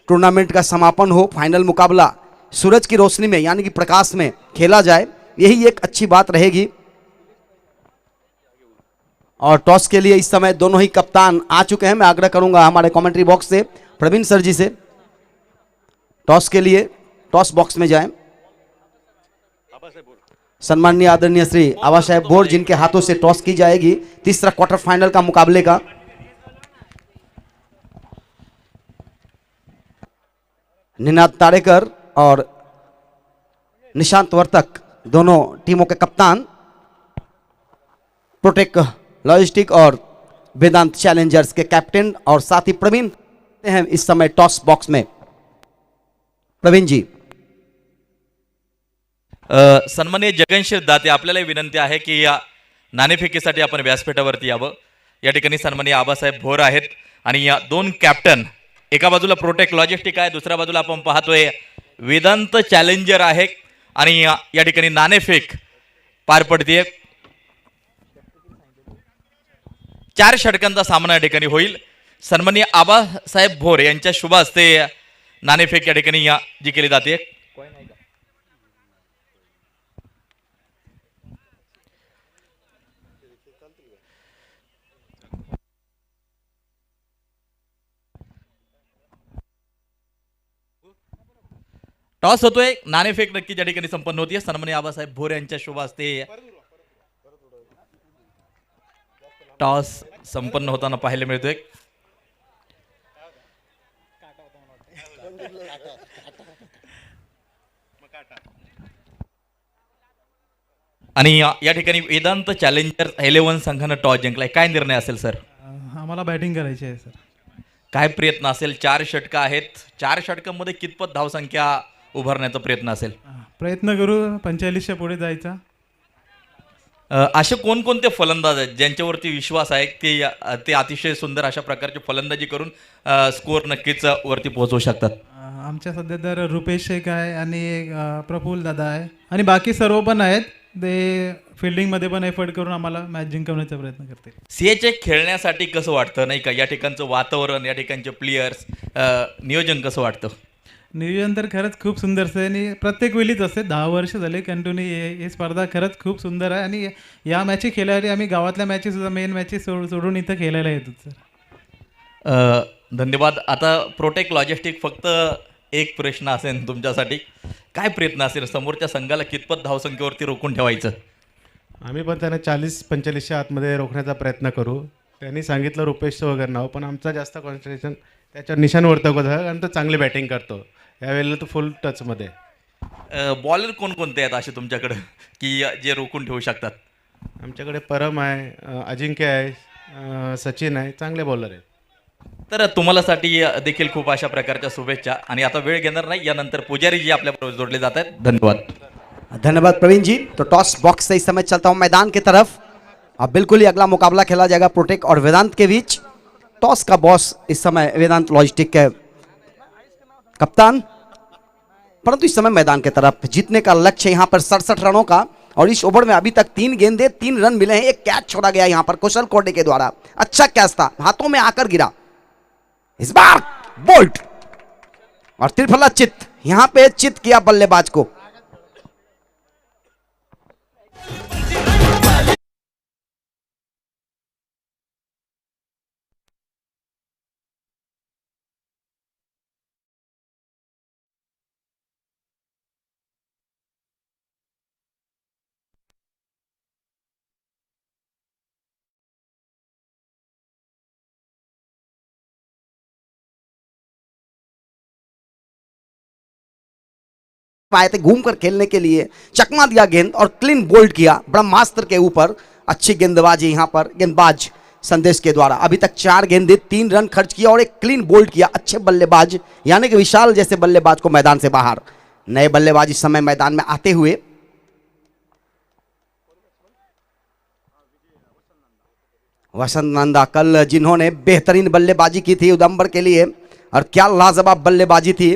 टूर्नामेंट का समापन हो, फाइनल मुकाबला सूरज की रोशनी में यानी कि प्रकाश में खेला जाए, यही एक अच्छी बात रहेगी। और टॉस के लिए इस समय दोनों ही कप्तान आ चुके हैं। मैं आग्रह करूंगा हमारे कमेंट्री बॉक्स से प्रवीण सर जी से, टॉस के लिए टॉस बॉक्स में जाएं। सम्माननीय आदरणीय श्री आबा साहेब भोर जिनके हाथों से टॉस की जाएगी तीसरा क्वार्टर फाइनल का मुकाबले का। निनाद तारेकर और निशांत वर्तक दोनों टीमों के कप्तान, प्रोटेक लॉजिस्टिक और वेदांत चैलेंजर्स के कैप्टन और साथ ही प्रवीण हैं इस समय टॉस बॉक्स में। प्रवीण जी। सन्माननीय जगनशील दाते, आपल्याला विनंती आहे की या नाणेफेकीसाठी आपण व्यासपीठावरती यावं। या ठिकाणी सन्माननीय आबासाहेब भोर आहेत आणि या 2 कॅप्टन, एका बाजूला प्रोटेक्ट लॉजिस्टिक आहे, दुसऱ्या बाजूला आपण पाहतोय वेदांत चॅलेंजर आहे आणि या ठिकाणी नाणेफेक पार पडते। 4 षटकांचा सामना या ठिकाणी होईल। सन्माननीय आबासाहेब भोर यांच्या शुभ हस्ते नाणेफेक या ठिकाणी जी केली जाते। टॉस होतोय, नाणेफेक नक्की ज्या ठिकाणी संपन्न होतीये। सन्माननीय आबासाहेब भोर यांच्या शुभ हस्ते टॉस संपन्न होताना पाहायला मिळतोय। आणि या ठिकाणी वेदांत चॅलेंजर 11 संघानं टॉस जिंकलाय, काय निर्णय असेल सर? आम्हाला बॅटिंग करायची आहे सर। काय प्रयत्न असेल? 4 षटकं आहेत, 4 षटकांमध्ये कितपत धावसंख्या उभारण्याचा प्रयत्न असेल? प्रयत्न करू 45च्या पुढे जायचा। असे कोणकोणते फलंदाज आहेत ज्यांच्यावरती विश्वास आहे की ते अतिशय सुंदर अशा प्रकारची फलंदाजी करून स्कोअर नक्कीच वरती पोहोचवू शकतात? आमच्या सध्या तर रुपेश एक आहे आणि प्रफुल्ल दादा आहे आणि बाकी सर्व पण आहेत, ते फिल्डिंगमध्ये पण एफर्ट करून आम्हाला मॅच जिंकवण्याचा प्रयत्न करतील। सीएचे खेळण्यासाठी कसं वाटतं नाही का? या ठिकाणचं वातावरण, या ठिकाणचे प्लेयर्स, नियोजन कसं वाटतं? नियोजन तर खरंच खूप सुंदर आहे आणि प्रत्येक वेळीच असते, 10 वर्ष झाले कंटिन्यू ही स्पर्धा खरंच खूप सुंदर आहे आणि या मॅची खेळायला आम्ही गावातल्या मॅचेस सुद्धा मेन मॅचेस सोडून इथं खेळायला येतो सर। धन्यवाद। आता प्रोटेक्ट लॉजिस्टिक, फक्त एक प्रश्न असेल तुमच्यासाठी, काय प्रयत्न असेल समोरच्या संघाला कितपत धावसंख्येवरती रोखून ठेवायचं? आम्ही पण त्यांना 40-45च्या आतमध्ये रोखण्याचा प्रयत्न करू। त्यांनी सांगितलं रुपेशचं वगैरे नाव, पण आमचा जास्त कॉन्सन्ट्रेशन त्याच्यावर निशाणवरती होतं कारण तो चांगली बॅटिंग करतो, यावेळेला तो फुल टचमध्ये। बॉलर कोणकोणते आहेत असे तुमच्याकडं की जे रोखून ठेवू शकतात? आमच्याकडे परम आहे, अजिंक्य आहे, सचिन आहे, चांगले बॉलर आहेत। तर तुम्हालासाठी देखील खूप अशा प्रकारच्या शुभेच्छा। आणि आता वेळ घेणार नाही, यानंतर पुजारी जी आपल्याबरोबर जोडले जात आहेत। धन्यवाद। धन्यवाद प्रवीण जी। तो टॉस बॉक्स से इस समय चलता हूं मैदान की तरफ। अब बिल्कुल ही अगला मुकाबला खेला जाएगा प्रोटेक और वेदांत के बीच। टॉस का बॉस इस समय वेदांत लॉजिस्टिक के कप्तान, परंतु इस समय मैदान की तरफ जीतने का लक्ष्य यहाँ पर 67 रनों का, और इस ओवर में अभी तक 3 गेंदे 3 रन मिले हैं। एक कैच छोड़ा गया यहाँ पर कुशल कोटे के द्वारा, अच्छा कैच था, हाथों में आकर गिरा। इस बार बोल्ट और त्रिफला चित, यहां पे चित किया बल्लेबाज को। आए थे घूम कर खेलने के लिए, चकमा दिया गेंद और क्लीन बोल्ड किया ब्रह्मास्त्र के ऊपर। अच्छी गेंदबाजी यहाँ पर, गेंदबाज संदेश के द्वारा। अभी तक 4 गेंदे 3 रन खर्च किया और एक क्लीन बोल्ड किया। अच्छे बल्लेबाज यानी कि विशाल जैसे बल्लेबाज को मैदान से बाहर। नए बल्लेबाज इस समय मैदान में आते हुए वसंत नंदा, कल जिन्होंने बेहतरीन बल्लेबाजी की थी उदम्बर के लिए, और क्या लाजवाब बल्लेबाजी थी।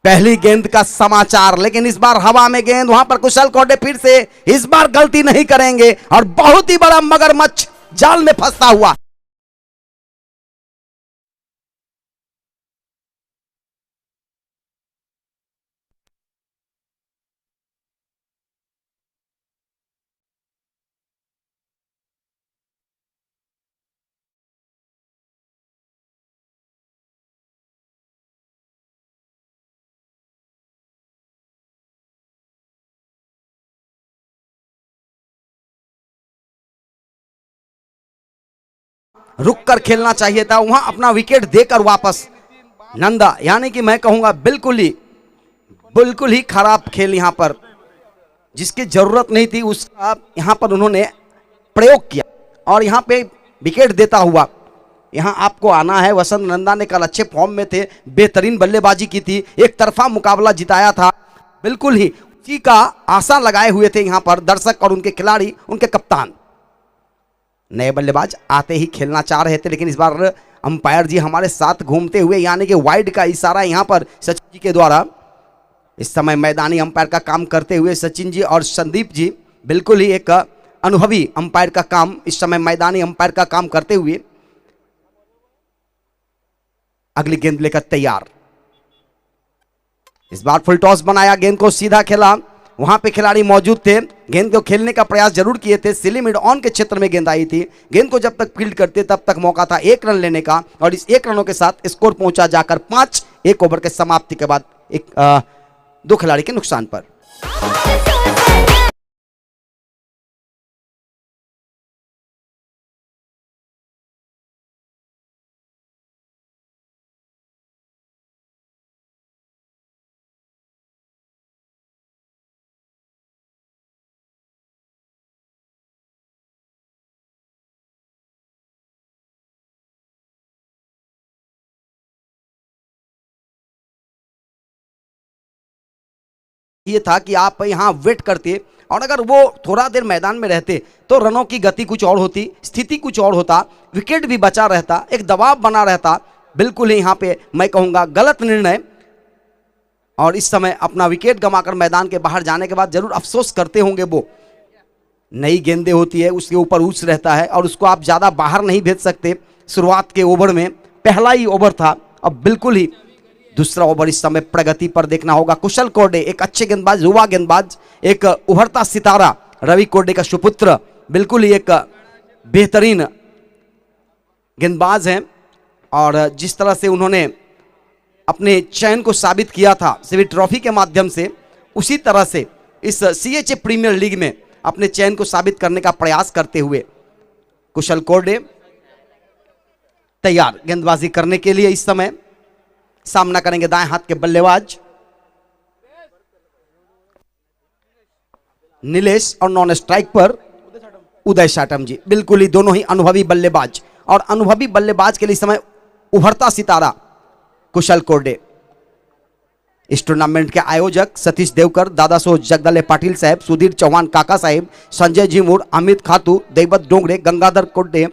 पहली गेंद का समाचार, लेकिन इस बार हवा में गेंद, वहां पर कुशल कोडे फिर से इस बार गलती नहीं करेंगे और बहुत ही बड़ा मगरमच्छ जाल में फंसता हुआ। रुक कर खेलना चाहिए था, वहां अपना विकेट देकर वापस। नंदा यानी कि मैं कहूंगा बिल्कुल ही खराब खेल यहां पर, जिसकी जरूरत नहीं थी उसका यहां पर उन्होंने प्रयोग किया और यहां पे विकेट देता हुआ यहां आपको आना है। वसंत नंदा ने कल अच्छे फॉर्म में थे, बेहतरीन बल्लेबाजी की थी, एक तरफा मुकाबला जिताया था। बिल्कुल ही उसी का आशा लगाए हुए थे यहां पर दर्शक और उनके खिलाड़ी, उनके कप्तान। नए बल्लेबाज आते ही खेलना चाह रहे थे, लेकिन इस बार अंपायर जी हमारे साथ घूमते हुए यानी कि वाइड का इशारा यहां पर सचिन जी के द्वारा इस समय मैदानी अंपायर का काम करते हुए सचिन जी और संदीप जी बिल्कुल ही एक अनुभवी अंपायर का काम इस समय मैदानी अंपायर का काम करते हुए अगली गेंद लेकर तैयार। इस बार फुल टॉस बनाया, गेंद को सीधा खेला, वहां पे खिलाड़ी मौजूद थे, गेंद को खेलने का प्रयास जरूर किए थे। सिली मिड ऑन के क्षेत्र में गेंद आई थी, गेंद को जब तक फील्ड करते तब तक मौका था 1 रन लेने का और इस 1 रनों के साथ स्कोर पहुंचा जाकर 5 1 ओवर के समाप्ति के बाद 2 खिलाड़ी के नुकसान पर। ये था कि आप यहां वेट करते और अगर वो थोड़ा देर मैदान में रहते तो रनों की गति कुछ और होती, स्थिति कुछ और होता, विकेट भी बचा रहता, एक दबाव बना रहता। बिल्कुल ही यहां पे मैं कहूंगा गलत निर्णय, और इस समय अपना विकेट गंवाकर मैदान के बाहर जाने के बाद जरूर अफसोस करते होंगे वो। नई गेंदें होती है, उसके ऊपर ऊंच रहता है और उसको आप ज़्यादा बाहर नहीं भेज सकते। शुरुआत के ओवर में पहला ही ओवर था, अब बिल्कुल ही दूसरा ओवर इस समय प्रगति पर देखना होगा। कुशल कोडे एक अच्छे गेंदबाज, युवा गेंदबाज, एक उभरता सितारा रवि कोडे का सुपुत्र, बिल्कुल ही एक बेहतरीन गेंदबाज हैं और जिस तरह से उन्होंने अपने चयन को साबित किया था सिवी ट्रॉफी के माध्यम से, उसी तरह से इस CHA प्रीमियर लीग में अपने चयन को साबित करने का प्रयास करते हुए कुशल कोडे तैयार गेंदबाजी करने के लिए। इस समय सामना करेंगे दाएं हाथ के बल्लेबाज नीलेश और नॉन स्ट्राइक पर उदय शाटम जी। बिल्कुल ही दोनों ही अनुभवी बल्लेबाज, और अनुभवी बल्लेबाज के लिए इस समय उभरता सितारा कुशल कोडे। इस टूर्नामेंट के आयोजक सतीश देवकर, दादा सो जगदले पाटिल साहब, सुधीर चौहान काका साहेब, संजय झिमुर, अमित खातू, दैवत डोंगरे, गंगाधर कोडे,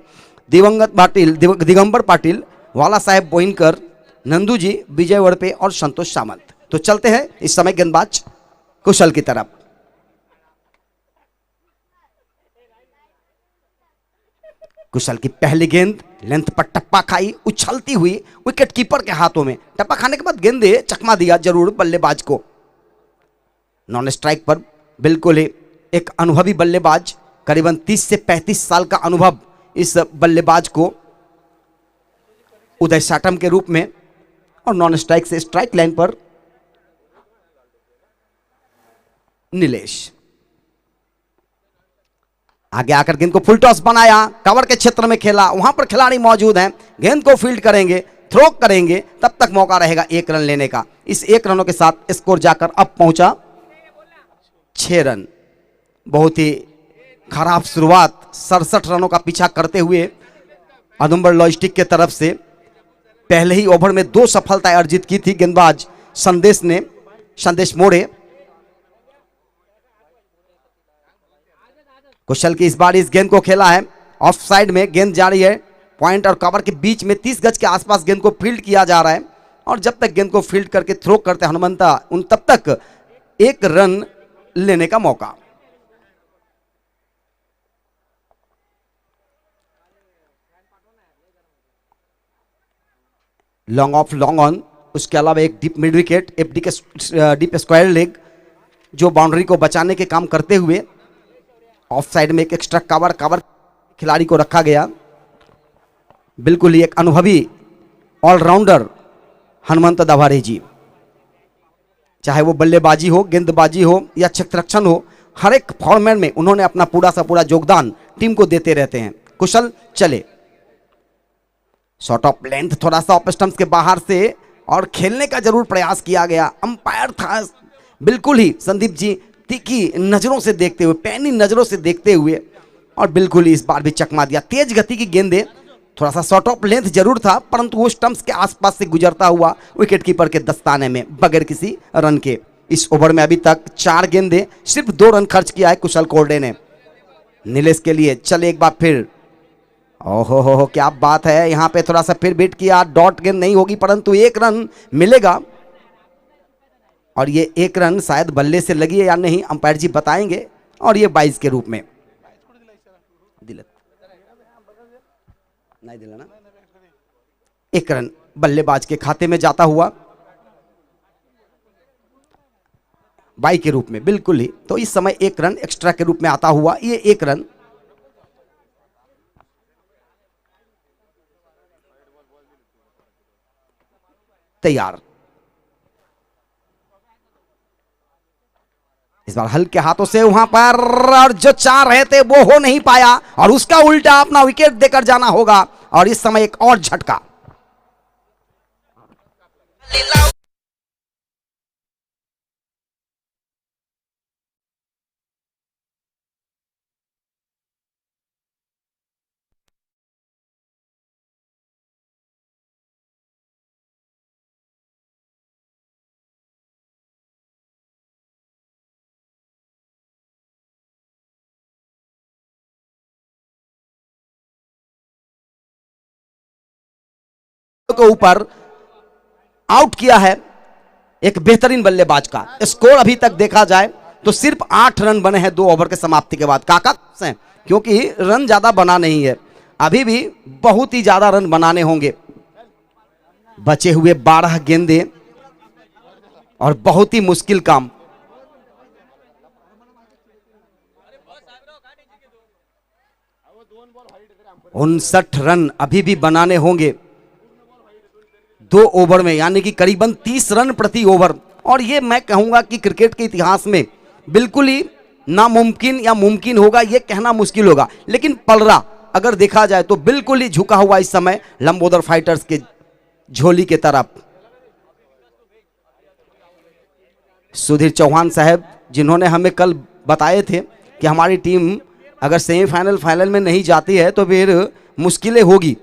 दिवंगत पाटिल, दिगंबर पाटिल, वाला साहेब बोइनकर, नंदू जी, विजय वड़पे और संतोष सामंत। तो चलते हैं इस समय गेंदबाज कुशल की तरफ। कुशल की पहली गेंद लेंथ पर टप्पा खाई, उछलती हुई विकेट कीपर के हाथों में। टप्पा खाने के बाद गेंदे चकमा दिया जरूर बल्लेबाज को। नॉन स्ट्राइक पर बिल्कुल ही एक अनुभवी बल्लेबाज, करीबन 30 से 35 साल का अनुभव इस बल्लेबाज को उदय शाटम के रूप में, और नॉन स्ट्राइक से स्ट्राइक लाइन पर नीलेश। आगे आकर गेंद को फुल टॉस बनाया, कवर के क्षेत्र में खेला, वहां पर खिलाड़ी मौजूद हैं, गेंद को फील्ड करेंगे, थ्रो करेंगे, तब तक मौका रहेगा 1 रन लेने का। इस 1 रनों के साथ स्कोर जाकर अब पहुंचा 6 रन। बहुत ही खराब शुरुआत 67 रनों का पीछा करते हुए औदुंबर लॉजिस्टिक के तरफ से पहले ही ओवर में 2 सफलताएं अर्जित की थी गेंदबाज संदेश मोड़े। कुशल की इस बार इस गेंद को खेला है ऑफ साइड में, गेंद जा रही है पॉइंट और कवर के बीच में, 30 गज के आसपास गेंद को फील्ड किया जा रहा है और जब तक गेंद को फील्ड करके थ्रो करते हनुमंता उन तब तक 1 रन लेने का मौका। लॉन्ग ऑफ लॉन्ग ऑन, उसके अलावा एक डीप मिड विकेट, एफडी के डीप स्क्वायर लेग जो बाउंड्री को बचाने के काम करते हुए ऑफ साइड में एक एक्स्ट्रा कवर खिलाड़ी को रखा गया। बिल्कुल ही एक अनुभवी ऑलराउंडर हनुमंत दभारे जी, चाहे वो बल्लेबाजी हो, गेंदबाजी हो या क्षेत्ररक्षण हो, हर एक फॉर्मेट में उन्होंने अपना पूरा सा पूरा योगदान टीम को देते रहते हैं। कुशल चले, शॉट ऑफ लेंथ थोड़ा सा ऑफ स्टंप्स के बाहर से और खेलने का जरूर प्रयास किया गया। अंपायर था बिल्कुल ही संदीप जी तीखी नजरों से देखते हुए, पैनी नजरों से देखते हुए और बिल्कुल ही इस बार भी चकमा दिया। तेज गति की गेंदें, थोड़ा सा शॉट ऑफ लेंथ जरूर था परंतु वो स्टंप्स के आसपास से गुजरता हुआ विकेट कीपर के दस्ताने में बगैर किसी रन के। इस ओवर में अभी तक 4 गेंदें, सिर्फ 2 रन खर्च किया है कुशल कोरडे ने। नीलेश के लिए चले एक बार फिर, ओहो हो क्या बात है, यहाँ पे थोड़ा सा फिर बीट किया, डॉट गेंद नहीं होगी परंतु 1 रन मिलेगा और ये 1 रन शायद बल्ले से लगी है या नहीं अंपायर जी बताएंगे और ये 22 के रूप में नहीं दिला ना, 1 रन बल्लेबाज के खाते में जाता हुआ 22 के रूप में बिल्कुल ही। तो इस समय 1 रन एक्स्ट्रा के रूप में आता हुआ ये 1 रन। तैयार, इस बार हल्के हाथों से वहां पर और जो 4 रहे थे वो हो नहीं पाया और उसका उल्टा अपना विकेट देकर जाना होगा और इस समय एक और झटका। के ऊपर आउट किया है एक बेहतरीन बल्लेबाज का। स्कोर अभी तक देखा जाए तो सिर्फ 8 रन बने हैं 2 ओवर के समाप्ति के बाद। काका से क्योंकि रन ज्यादा बना नहीं है, अभी भी बहुत ही ज्यादा रन बनाने होंगे। बचे हुए 12 गेंदे और बहुत ही मुश्किल काम। उनसठ रन अभी भी बनाने होंगे 2 ओवर में, यानी कि करीबन 30 रन प्रति ओवर। और ये मैं कहूंगा कि क्रिकेट के इतिहास में बिल्कुल ही नामुमकिन या मुमकिन होगा ये कहना मुश्किल होगा, लेकिन पलरा अगर देखा जाए तो बिल्कुल ही झुका हुआ इस समय लंबोदर फाइटर्स के झोली के तरफ। सुधीर चौहान साहब जिन्होंने हमें कल बताए थे कि हमारी टीम अगर सेमीफाइनल फाइनल में नहीं जाती है तो फिर मुश्किलें होगी,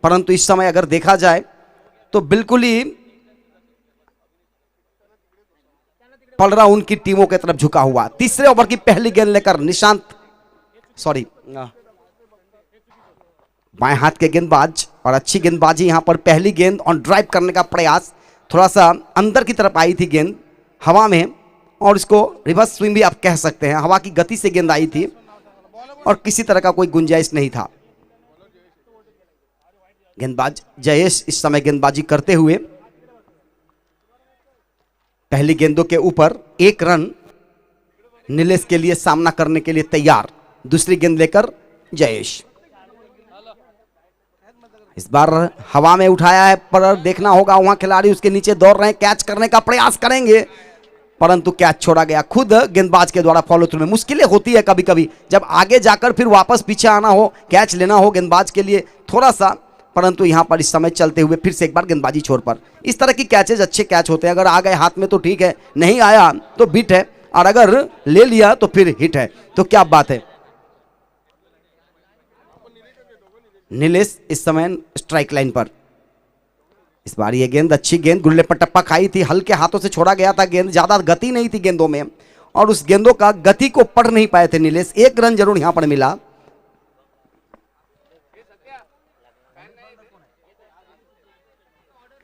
परंतु इस समय अगर देखा जाए तो बिल्कुल ही पलरा उनकी टीमों की तरफ झुका हुआ। तीसरे ओवर की पहली गेंद लेकर बाएं हाथ के गेंदबाज और अच्छी गेंदबाजी यहां पर। पहली गेंद ऑन ड्राइव करने का प्रयास, थोड़ा सा अंदर की तरफ आई थी गेंद हवा में और इसको रिवर्स स्विंग भी आप कह सकते हैं। हवा की गति से गेंद आई थी और किसी तरह का कोई गुंजाइश नहीं था। गेंदबाज जयेश इस समय गेंदबाजी करते हुए पहली गेंदों के ऊपर 1 रन नीलेश के लिए सामना करने के लिए तैयार। दूसरी गेंद लेकर जयेश इस बार हवा में उठाया है, पर देखना होगा वहां खिलाड़ी उसके नीचे दौड़ रहे हैं, कैच करने का प्रयास करेंगे परंतु कैच छोड़ा गया। खुद गेंदबाज के द्वारा फॉलो थ्रू में मुश्किलें होती है कभी कभी, जब आगे जाकर फिर वापस पीछे आना हो, कैच लेना हो गेंदबाज के लिए थोड़ा सा, परंतु यहां पर इस समय चलते हुए फिर से एक बार गेंदबाजी छोर पर। इस तरह की कैचेज अच्छे कैच होते हैं, अगर आ गए हाथ में तो ठीक है, नहीं आया तो बिट है और अगर ले लिया तो फिर हिट है। तो क्या बात है, नीलेश इस समय स्ट्राइक लाइन पर। इस बार ये गेंद अच्छी गेंद गुल्ले पर टप्पा खाई थी, हल्के हाथों से छोड़ा गया था गेंद, ज्यादा गति नहीं थी गेंदों में और उस गेंदों का गति को पढ़ नहीं पाए थे नीलेश। एक रन जरूर यहां पर मिला।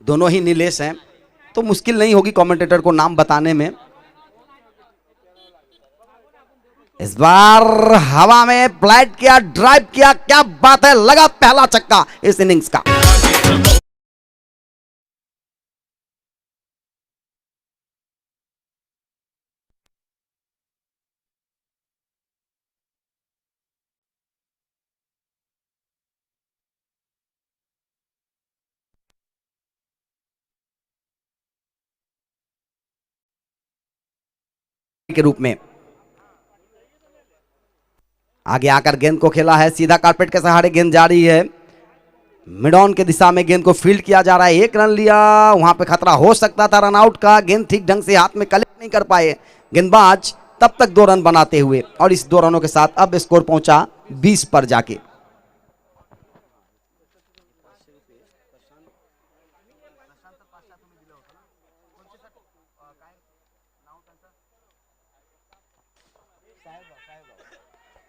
दोनों ही नीलेश हैं तो मुश्किल नहीं होगी कमेंटेटर को नाम बताने में। इस बार हवा में फ्लाइट किया, ड्राइव किया, क्या बात है, लगा पहला छक्का इस इनिंग्स का। के रूप में आगे आकर गेंद को खेला है, सीधा कारपेट के सहारे गेंद जा रही है, मिड ऑन के दिशा में गेंद को फील्ड किया जा रहा है। एक रन लिया, वहां पे खतरा हो सकता था रन आउट का, गेंद ठीक ढंग से हाथ में कलेक्ट नहीं कर पाए गेंदबाज, तब तक 2 रन बनाते हुए और इस 2 रनों के साथ अब स्कोर पहुंचा 20 पर जाके।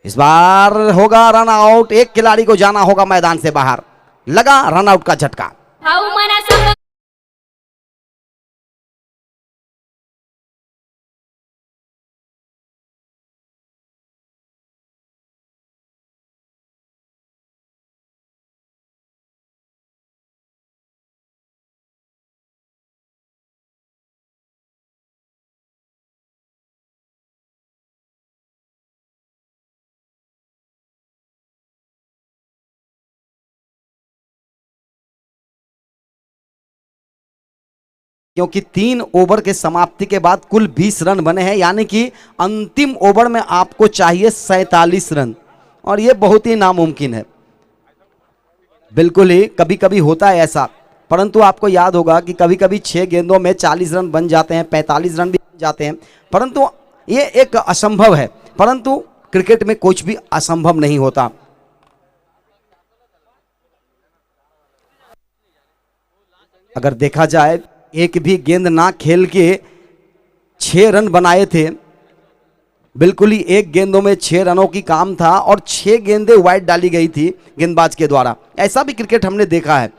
इस बार होगा रन आउट, एक खिलाड़ी को जाना होगा मैदान से बाहर, लगा रन आउट का झटका। क्योंकि 3 ओवर के समाप्ति के बाद कुल 20 रन बने हैं, यानी कि अंतिम ओवर में आपको चाहिए 47 रन और यह बहुत ही नामुमकिन है। बिल्कुल ही कभी कभी होता है ऐसा, परंतु आपको याद होगा कि कभी कभी 6 गेंदों में 40 रन बन जाते हैं, 45 रन भी बन जाते हैं, परंतु ये एक असंभव है। परंतु क्रिकेट में कुछ भी असंभव नहीं होता। अगर देखा जाए एक भी गेंद ना खेल के 6 रन बनाए थे, बिल्कुल ही एक गेंदों में 6 रनों की काम था और 6 गेंदें वाइड डाली गई थी गेंदबाज के द्वारा। ऐसा भी क्रिकेट हमने देखा है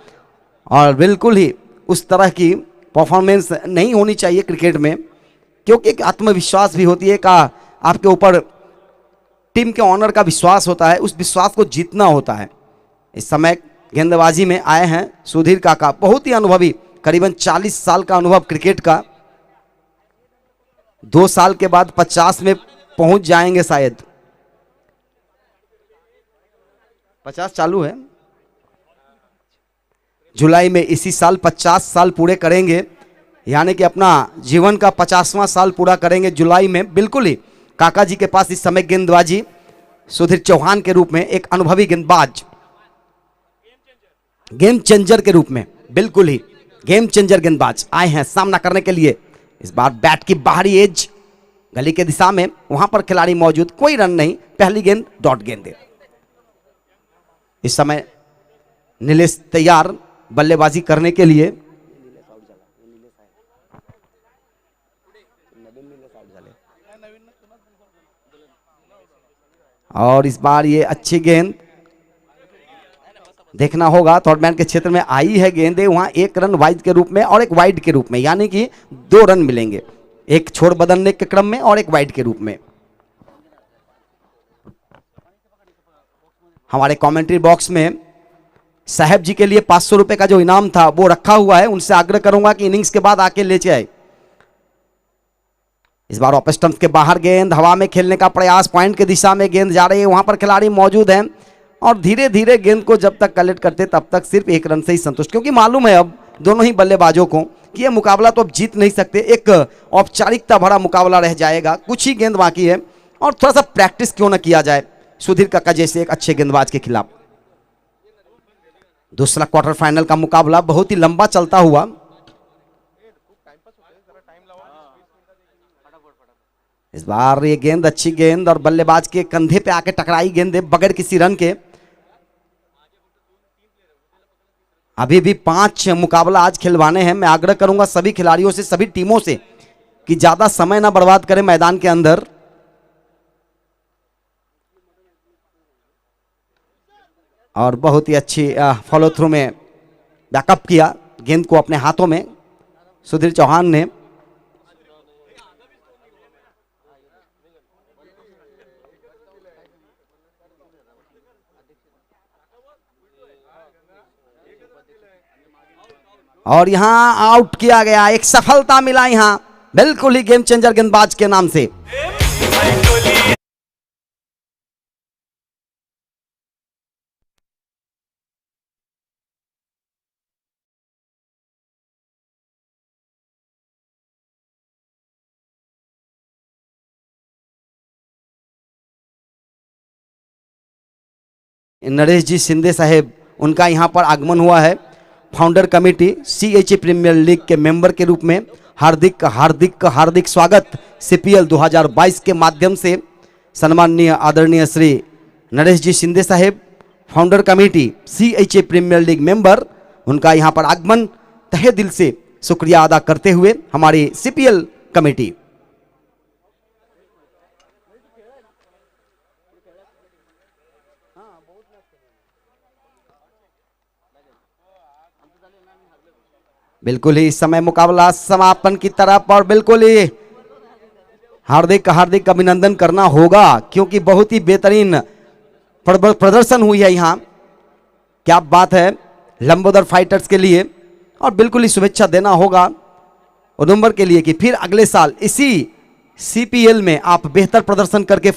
और बिल्कुल ही उस तरह की परफॉर्मेंस नहीं होनी चाहिए क्रिकेट में, क्योंकि एक आत्मविश्वास भी होती है का आपके ऊपर टीम के ऑनर का विश्वास होता है, उस विश्वास को जीतना होता है। इस समय गेंदबाजी में आए हैं सुधीर काका, बहुत ही अनुभवी, करीबन 40 साल का अनुभव क्रिकेट का, 2 साल के बाद 50 में पहुंच जाएंगे शायद, 50 चालू है, जुलाई में इसी साल 50 साल पूरे करेंगे, यानी कि अपना जीवन का 50वां साल पूरा करेंगे जुलाई में। बिल्कुल ही काका जी के पास इस समय गेंदबाजी सुधीर चौहान के रूप में एक अनुभवी गेंदबाज, गेम चेंजर के रूप में, बिल्कुल ही गेम चेंजर गेंदबाज आए हैं सामना करने के लिए। इस बार बैट की बाहरी एज गली के दिशा में, वहां पर खिलाड़ी मौजूद, कोई रन नहीं, पहली गेंद डॉट गेंद है। इस समय नीलेश तैयार बल्लेबाजी करने के लिए। और इस बार ये अच्छी गेंद देखना होगा, थर्ड मैन के क्षेत्र में आई है गेंदे, वहां 1 रन वाइड के रूप में और 1 वाइड के रूप में, यानी कि 2 रन मिलेंगे, एक छोड़ बदलने के क्रम में और 1 वाइड के रूप में। हमारे कमेंट्री बॉक्स में साहब जी के लिए 500 रुपए का जो इनाम था वो रखा हुआ है, उनसे आग्रह करूंगा कि इनिंग्स के बाद आके ले जाए। इस बार ऑफ स्टंप के बाहर गेंद, हवा में खेलने का प्रयास, पॉइंट की दिशा में गेंद जा रही है, वहां पर खिलाड़ी मौजूद हैं और धीरे धीरे गेंद को जब तक कलेक्ट करते तब तक सिर्फ 1 रन से ही संतुष्ट, क्योंकि मालूम है अब दोनों ही बल्लेबाजों को कि यह मुकाबला तो अब जीत नहीं सकते, एक औपचारिकता भरा मुकाबला रह जाएगा, कुछ ही गेंद बाकी है और थोड़ा सा प्रैक्टिस क्यों ना किया जाए सुधीर काका जैसे एक अच्छे गेंदबाज के खिलाफ। दूसरा क्वार्टर फाइनल का मुकाबला बहुत ही लंबा चलता हुआ। इस बार ये गेंद अच्छी गेंद और बल्लेबाज के कंधे पे आके टकराई गेंद बगैर किसी रन के। अभी भी 5 मुकाबला आज खिलवाने हैं। मैं आग्रह करूंगा सभी खिलाड़ियों से, सभी टीमों से कि ज्यादा समय ना बर्बाद करें मैदान के अंदर। और बहुत ही अच्छी फॉलो थ्रू में बैकअप किया गेंद को अपने हाथों में सुधीर चौहान ने। और यहां आउट किया गया, एक सफलता मिला यहां बिल्कुल ही गेम चेंजर गेंदबाज के नाम से। नरेश जी शिंदे साहेब, उनका यहां पर आगमन हुआ है। Founder committee CHA premier league के मेंबर के रूप में हार्दिक हार्दिक हार्दिक स्वागत। CPL 2022 के माध्यम से सम्माननीय आदरणीय श्री नरेश जी शिंदे साहेब, founder committee CHA premier league member, उनका यहां पर आगमन तहे दिल से शुक्रिया अदा करते हुए हमारी CPL कमेटी। बिल्कुल ही इस समय मुकाबला समापन की तरफ, और बिल्कुल ही हार्दिक हार्दिक अभिनंदन करना होगा क्योंकि बहुत ही बेहतरीन प्रदर्शन हुई है यहाँ। क्या बात है लंबोदर फाइटर्स के लिए, और बिल्कुल ही शुभेच्छा देना होगा उदुम्बर के लिए कि फिर अगले साल इसी CPL में आप बेहतर प्रदर्शन करके